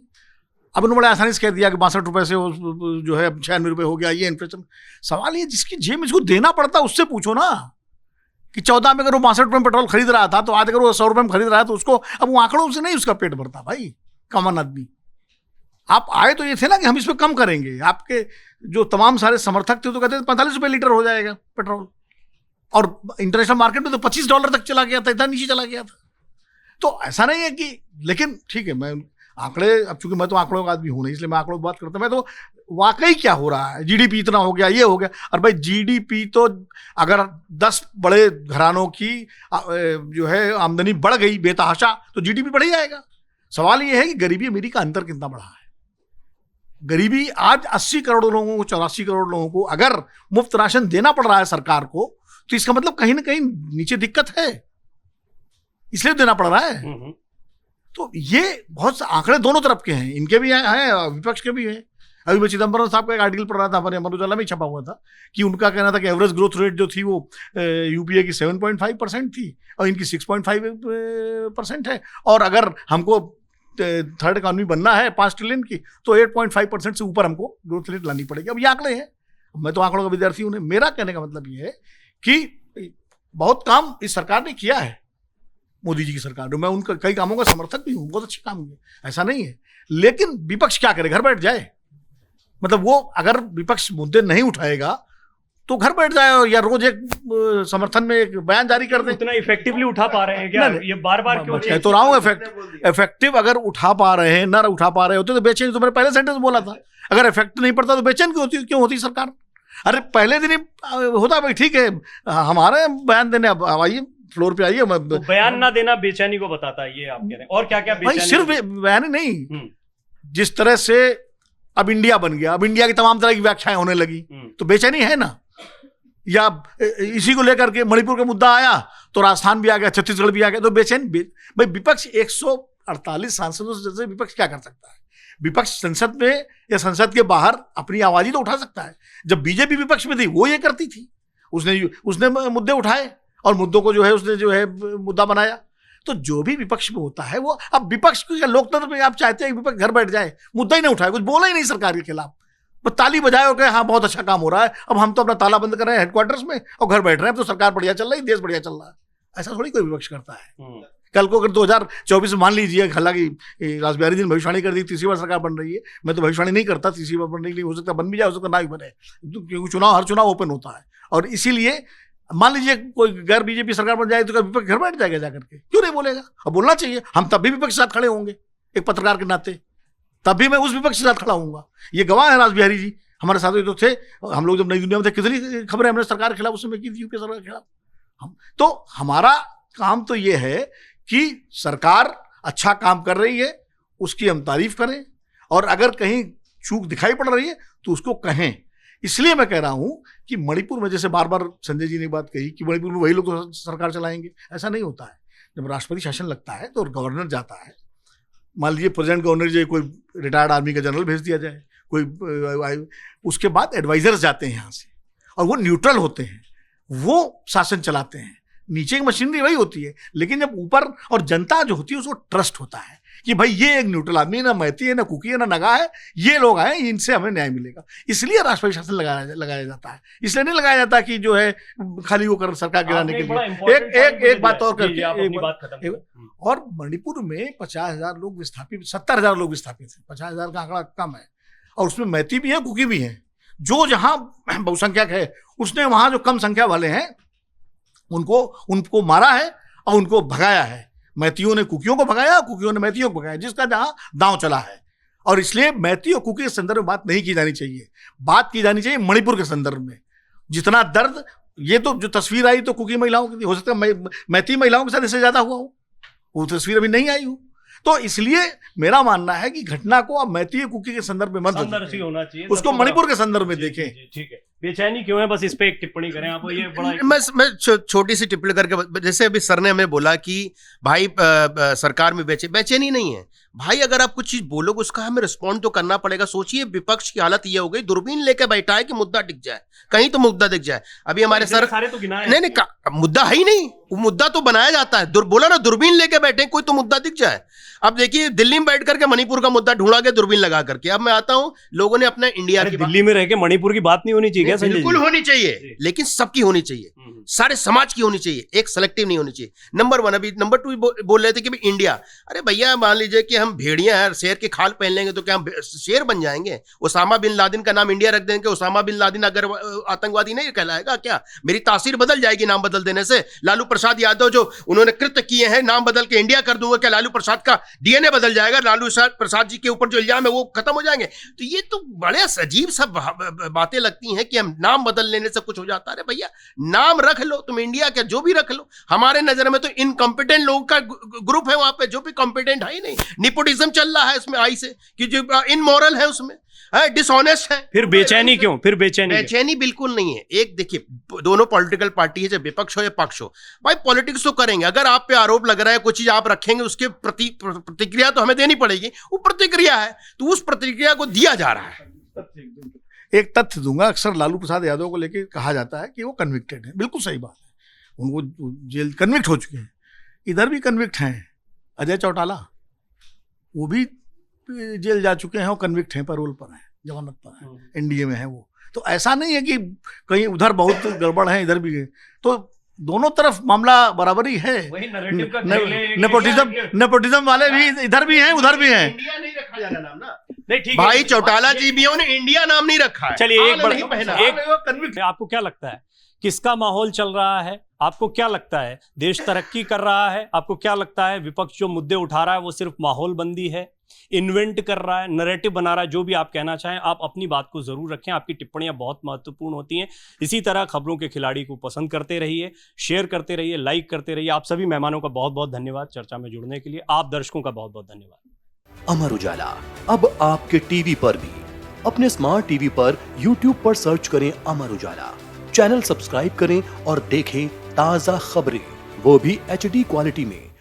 अब उन्होंने बड़े आसानी से कह दिया कि 62 रुपये से जो है 96 रुपये हो गया, ये इन्फ्लेशन। सवाल ये जिसकी जेब में इसको देना पड़ता उससे पूछो ना कि 14 में अगर वो 62 रुपये में पेट्रोल खरीद रहा था तो आज अगर वो 100 रुपये में खरीद रहा है तो उसको अब वो आंकड़ों से नहीं उसका पेट भरता भाई, कॉमन आदमी। आप आए तो ये थे ना कि हम इस पर कम करेंगे, आपके जो तमाम सारे समर्थक थे तो कहते थे 45 रुपये लीटर हो जाएगा पेट्रोल, और इंटरनेशनल मार्केट में तो $25 तक चला गया था, इतना नीचे चला गया था। तो ऐसा नहीं है कि, लेकिन ठीक है, मैं आंकड़े, अब चूंकि मैं तो आंकड़ों का आदमी हूं नहीं इसलिए मैं आंकड़ों की बात करता हूं। मैं तो वाकई क्या हो रहा है, जीडीपी इतना हो गया, ये हो गया, और भाई जीडीपी तो अगर 10 बड़े घरानों की जो है आमदनी बढ़ गई बेतहाशा तो जीडीपी बढ़ ही जाएगा। सवाल ये है कि गरीबी अमीरी का अंतर कितना बढ़ा है। गरीबी आज 80 करोड़ लोगों को, 84 करोड़ लोगों को अगर मुफ्त राशन देना पड़ रहा है सरकार को, तो इसका मतलब कहीं ना कहीं नीचे दिक्कत है, इसलिए देना पड़ रहा है। तो ये बहुत से आंकड़े दोनों तरफ के हैं, इनके भी हैं, विपक्ष के भी हैं। अभी मैं चिदम्बरम साहब का एक आर्टिकल पढ़ रहा था, हमारे अमर उजाला में छपा हुआ था, कि उनका कहना था कि एवरेज ग्रोथ रेट जो थी वो यूपीए की 7.5% थी और इनकी 6.5% है, और अगर हमको थर्ड इकॉनमी बनना है 5 ट्रिलियन की तो 8.5% से ऊपर हमको ग्रोथ रेट लानी पड़ेगी। अब ये आंकड़े हैं, मैं तो आंकड़ों का विद्यार्थी हूँ। मेरा कहने का मतलब ये है कि बहुत काम इस सरकार ने किया है, मोदी जी की सरकार ने, मैं उनका कई कामों का समर्थक भी हूँ, बहुत अच्छे काम हुए, ऐसा नहीं है। लेकिन विपक्ष क्या करे, घर बैठ जाए? मतलब वो अगर विपक्ष मुद्दे नहीं उठाएगा तो घर बैठ जाए या रोज एक समर्थन में एक बयान जारी कर दे। उतना इफेक्टिवली उठा पा रहे हैं क्या? ये बार-बार क्यों? कह तो रहा हूँ इफेक्टिव अगर उठा पा रहे हैं, ना उठा पा रहे होते तो बेचैनी, तो मैंने पहले सेंटेंस बोला था, अगर इफेक्ट नहीं पड़ता तो बेचैन क्यों होती सरकार? अरे पहले दिन ही होता भाई, ठीक है हमारे बयान देने, अब आइए फ्लोर पे आइए। तो बयान ना देना बेचैनी को बताता है, ये आप कह रहे हैं। और क्या क्या भाई? सिर्फ बयान ही नहीं, जिस तरह से अब इंडिया बन गया, अब इंडिया की तमाम तरह की व्याख्याएं होने लगी तो बेचैनी है ना। या इसी को लेकर के मणिपुर का मुद्दा आया तो राजस्थान भी आ गया, छत्तीसगढ़ भी आ गया, तो बेचैन। भाई विपक्ष 148 सांसदों से विपक्ष क्या कर सकता है? विपक्ष संसद में या संसद के बाहर अपनी आवाज ही तो उठा सकता है। जब बीजेपी विपक्ष में थी वो ये करती थी, उसने मुद्दे उठाए और मुद्दों को जो है उसने जो है मुद्दा बनाया। तो जो भी विपक्ष में होता है वो, अब विपक्ष को लोकतंत्र में आप चाहते हैं कि विपक्ष घर बैठ जाए, मुद्दा ही नहीं उठाए, कुछ बोला ही नहीं सरकार के खिलाफ, बस ताली बजाए और कहे हाँ बहुत अच्छा काम हो रहा है, अब हम तो अपना ताला बंद कर रहे हैं हेडक्वार्टर्स में और घर बैठ रहे हैं, तो सरकार बढ़िया चल रही, देश बढ़िया चल रहा है। ऐसा थोड़ी कोई विपक्ष करता है। कल को अगर 2024 में मान लीजिए, हालांकि रासबिहारी जी ने भविष्यवाणी कर दी, तीसरी बार सरकार बन रही है, मैं तो भविष्यवाणी नहीं करता, तीसरी बार बनने के लिए हो सकता बन भी जाए, हो सकता ना भी बने, क्योंकि हर चुनाव ओपन होता है। और इसीलिए मान लीजिए कोई गैर बीजेपी सरकार बन जाए तो विपक्ष घर बैठ जाएगा जाकर के, क्यों नहीं बोलेगा? अब बोलना चाहिए, हम तब भी विपक्ष के साथ खड़े होंगे एक पत्रकार के नाते, तब भी मैं उस विपक्ष के साथ खड़ा होऊंगा। ये गवाह है रासबिहारी जी, हमारे साथ तो थे, हम लोग जब नई दुनिया में थे कितनी खबरें हमने सरकार के खिलाफ उस समय की थी, यूपीए सरकार के खिलाफ। तो हमारा काम तो ये है कि सरकार अच्छा काम कर रही है उसकी हम तारीफ करें, और अगर कहीं चूक दिखाई पड़ रही है तो उसको कहें। इसलिए मैं कह रहा हूं कि मणिपुर में, जैसे बार बार संजय जी ने बात कही कि मणिपुर में वही लोग तो सरकार चलाएंगे, ऐसा नहीं होता है। जब राष्ट्रपति शासन लगता है तो गवर्नर जाता है, मान लीजिए प्रेसिडेंट गवर्नर जो कोई रिटायर्ड आर्मी का जनरल भेज दिया जाए, कोई, उसके बाद एडवाइजर्स जाते हैं यहाँ से और वो न्यूट्रल होते हैं, वो शासन चलाते हैं, नीचे की मशीनरी वही होती है, लेकिन जब ऊपर और जनता जो होती है उसको ट्रस्ट होता है कि भाई ये एक न्यूट्रल आदमी, ना मैती है, ना कुकी है, ना नगा है, ये लोग आए, इनसे हमें न्याय मिलेगा। इसलिए राष्ट्रपति शासन लगाया जाता है, इसलिए नहीं लगाया जाता कि जो है खाली वो कर सरकार गिराने के लिए। एक बात और करके, और मणिपुर में 50,000 लोग विस्थापित, 70,000 लोग विस्थापित हैं, 50,000 का आंकड़ा कम है, और उसमें मैती भी है, कुकी भी है। जो जहां बहुसंख्यक है उसने वहां जो कम संख्या वाले हैं उनको मारा है और उनको भगाया है। मैतियों ने कुकियों को भगाया, कुकियों ने मैतियों को भगाया, जिसका जहां दांव चला है। और इसलिए मैती और कुकी के संदर्भ में बात नहीं की जानी चाहिए, बात की जानी चाहिए मणिपुर के संदर्भ में। जितना दर्द, ये तो जो तस्वीर आई तो कुकी महिलाओं की, हो सकता है मैती महिलाओं के साथ इससे ज्यादा हुआ हो, वो तस्वीर अभी नहीं आई हो। तो इसलिए मेरा मानना है कि घटना को अब मैती कुकी के संदर्भ में मत होना चाहिए, उसको मणिपुर के संदर्भ में देखें। ठीक है, बेचैनी क्यों है, बस इस पे एक टिप्पणी करें आप। ये बड़ा मैं छोटी सी टिप्पणी करके, जैसे अभी सर ने हमें बोला कि भाई सरकार में बेचैनी नहीं है, भाई अगर आप कुछ चीज बोलोगे उसका हमें रिस्पॉन्ड तो करना पड़ेगा। सोचिए विपक्ष की हालत ये हो गई, दूरबीन लेके बैठा है कि मुद्दा दिख जाए, कहीं तो मुद्दा दिख जाए। अभी हमारे सर सारे तो गिनाए नहीं मुद्दा है ही नहीं, वो मुद्दा तो बनाया जाता है। बोला ना दूरबीन लेके बैठे कोई तो मुद्दा दिख जाए। अब देखिए दिल्ली में बैठ करके मणिपुर का मुद्दा ढूंढा गया दूरबीन लगा करके। अब मैं आता हूं, लोगों ने अपना इंडिया की दिल्ली में रह के मणिपुर की बात नहीं होनी चाहिए क्या संजय जी? बिल्कुल होनी चाहिए, लेकिन सबकी होनी चाहिए, सारे समाज की होनी चाहिए, एक सेलेक्टिव नहीं होनी चाहिए। नंबर 1। अभी नंबर 2 बोल रहे थे कि भाई इंडिया, अरे भैया मान लीजिए कि हम भेड़िया हैं, शेर की खाल पहन लेंगे तो क्या हम शेर बन जाएंगे? ओसामा बिन लादेन का नाम इंडिया रख देंगे, ओसामा बिन लादेन अगर आतंकवादी नहीं कहलाएगा क्या? मेरी तासीर बदल जाएगी नाम बदल देने से? लालू प्रसाद यादव जो उन्होंने कृत्य किए हैं, नाम बदल के इंडिया कर दूंगा, क्या लालू प्रसाद का डीएनए बदल जाएगा? लालू प्रसाद जी के ऊपर जो इल्जाम है वो खत्म हो जाएंगे? तो ये तो बड़े अजीब सब बातें लगती हैं कि हम नाम बदल लेने से कुछ हो जाता है। अरे भैया नाम रख लो, तुम इंडिया क्या जो भी रख लो। हमारे नजर में तो इनकॉम्पिटेंट लोगों का ग्रुप है वहां पे, जो भी कॉम्पिटेंट है ही नहीं। निपोटिज्म चल रहा है इसमें आई से, कि जो इनमोरल है उसमें, डिसऑनेस्ट है। फिर बेचैनी क्यों? फिर बेचैनी बिल्कुल नहीं है। एक देखिए, दोनों पॉलिटिकल पार्टी है, चाहे विपक्ष हो या पक्ष हो, भाई पॉलिटिक्स तो करेंगे। अगर आप पे आरोप लग रहा है, कुछ चीज आप रखेंगे, उसके प्रति प्रतिक्रिया तो हमें देनी पड़ेगी। वो प्रतिक्रिया है तो उस प्रतिक्रिया को दिया जा रहा है। एक तथ्य दूंगा, अक्सर लालू प्रसाद यादव को लेकर कहा जाता है कि वो कन्विक्टेड है। बिल्कुल सही बात है, उनको जेल कन्विक्ट हो चुके हैं। इधर भी कन्विक्ट हैं, अजय चौटाला वो भी जेल जा चुके हैं, वो कन्विक्ट हैं, पैरोल पर हैं, जमानत पर हैं, एनडीए में है वो। तो ऐसा नहीं है कि कहीं उधर बहुत गड़बड़ है इधर भी है, तो दोनों तरफ मामला बराबरी है। नेपोटिज्म वाले भी इधर भी हैं उधर भी हैं। इंडिया नहीं रखा जा रहा नाम ना, नहीं ठीक भाई है। चौटाला जी भी उन्होंने इंडिया नाम नहीं रखा है। चलिए एक नहीं पहना। बार आपको क्या लगता है किसका माहौल चल रहा है? आपको क्या लगता है देश तरक्की कर रहा है? आपको क्या लगता है विपक्ष जो मुद्दे उठा रहा है वो सिर्फ माहौल बंदी है, इन्वेंट कर रहा है, नैरेटिव बना रहा है? जो भी आप कहना चाहें, आप अपनी बात को जरूर रखें। आपकी टिप्पणियां बहुत महत्वपूर्ण होती हैं। इसी तरह खबरों के खिलाड़ी को पसंद करते रहिए, शेयर करते रहिए, लाइक करते रहिए। आप सभी मेहमानों का बहुत बहुत धन्यवाद चर्चा में जुड़ने के लिए। आप दर्शकों का बहुत बहुत धन्यवाद। अमर उजाला अब आपके टीवी पर भी। अपने स्मार्ट टीवी पर YouTube पर सर्च करें अमर उजाला, चैनल सब्सक्राइब करें और देखें ताजा खबरें, वो भी HD क्वालिटी में।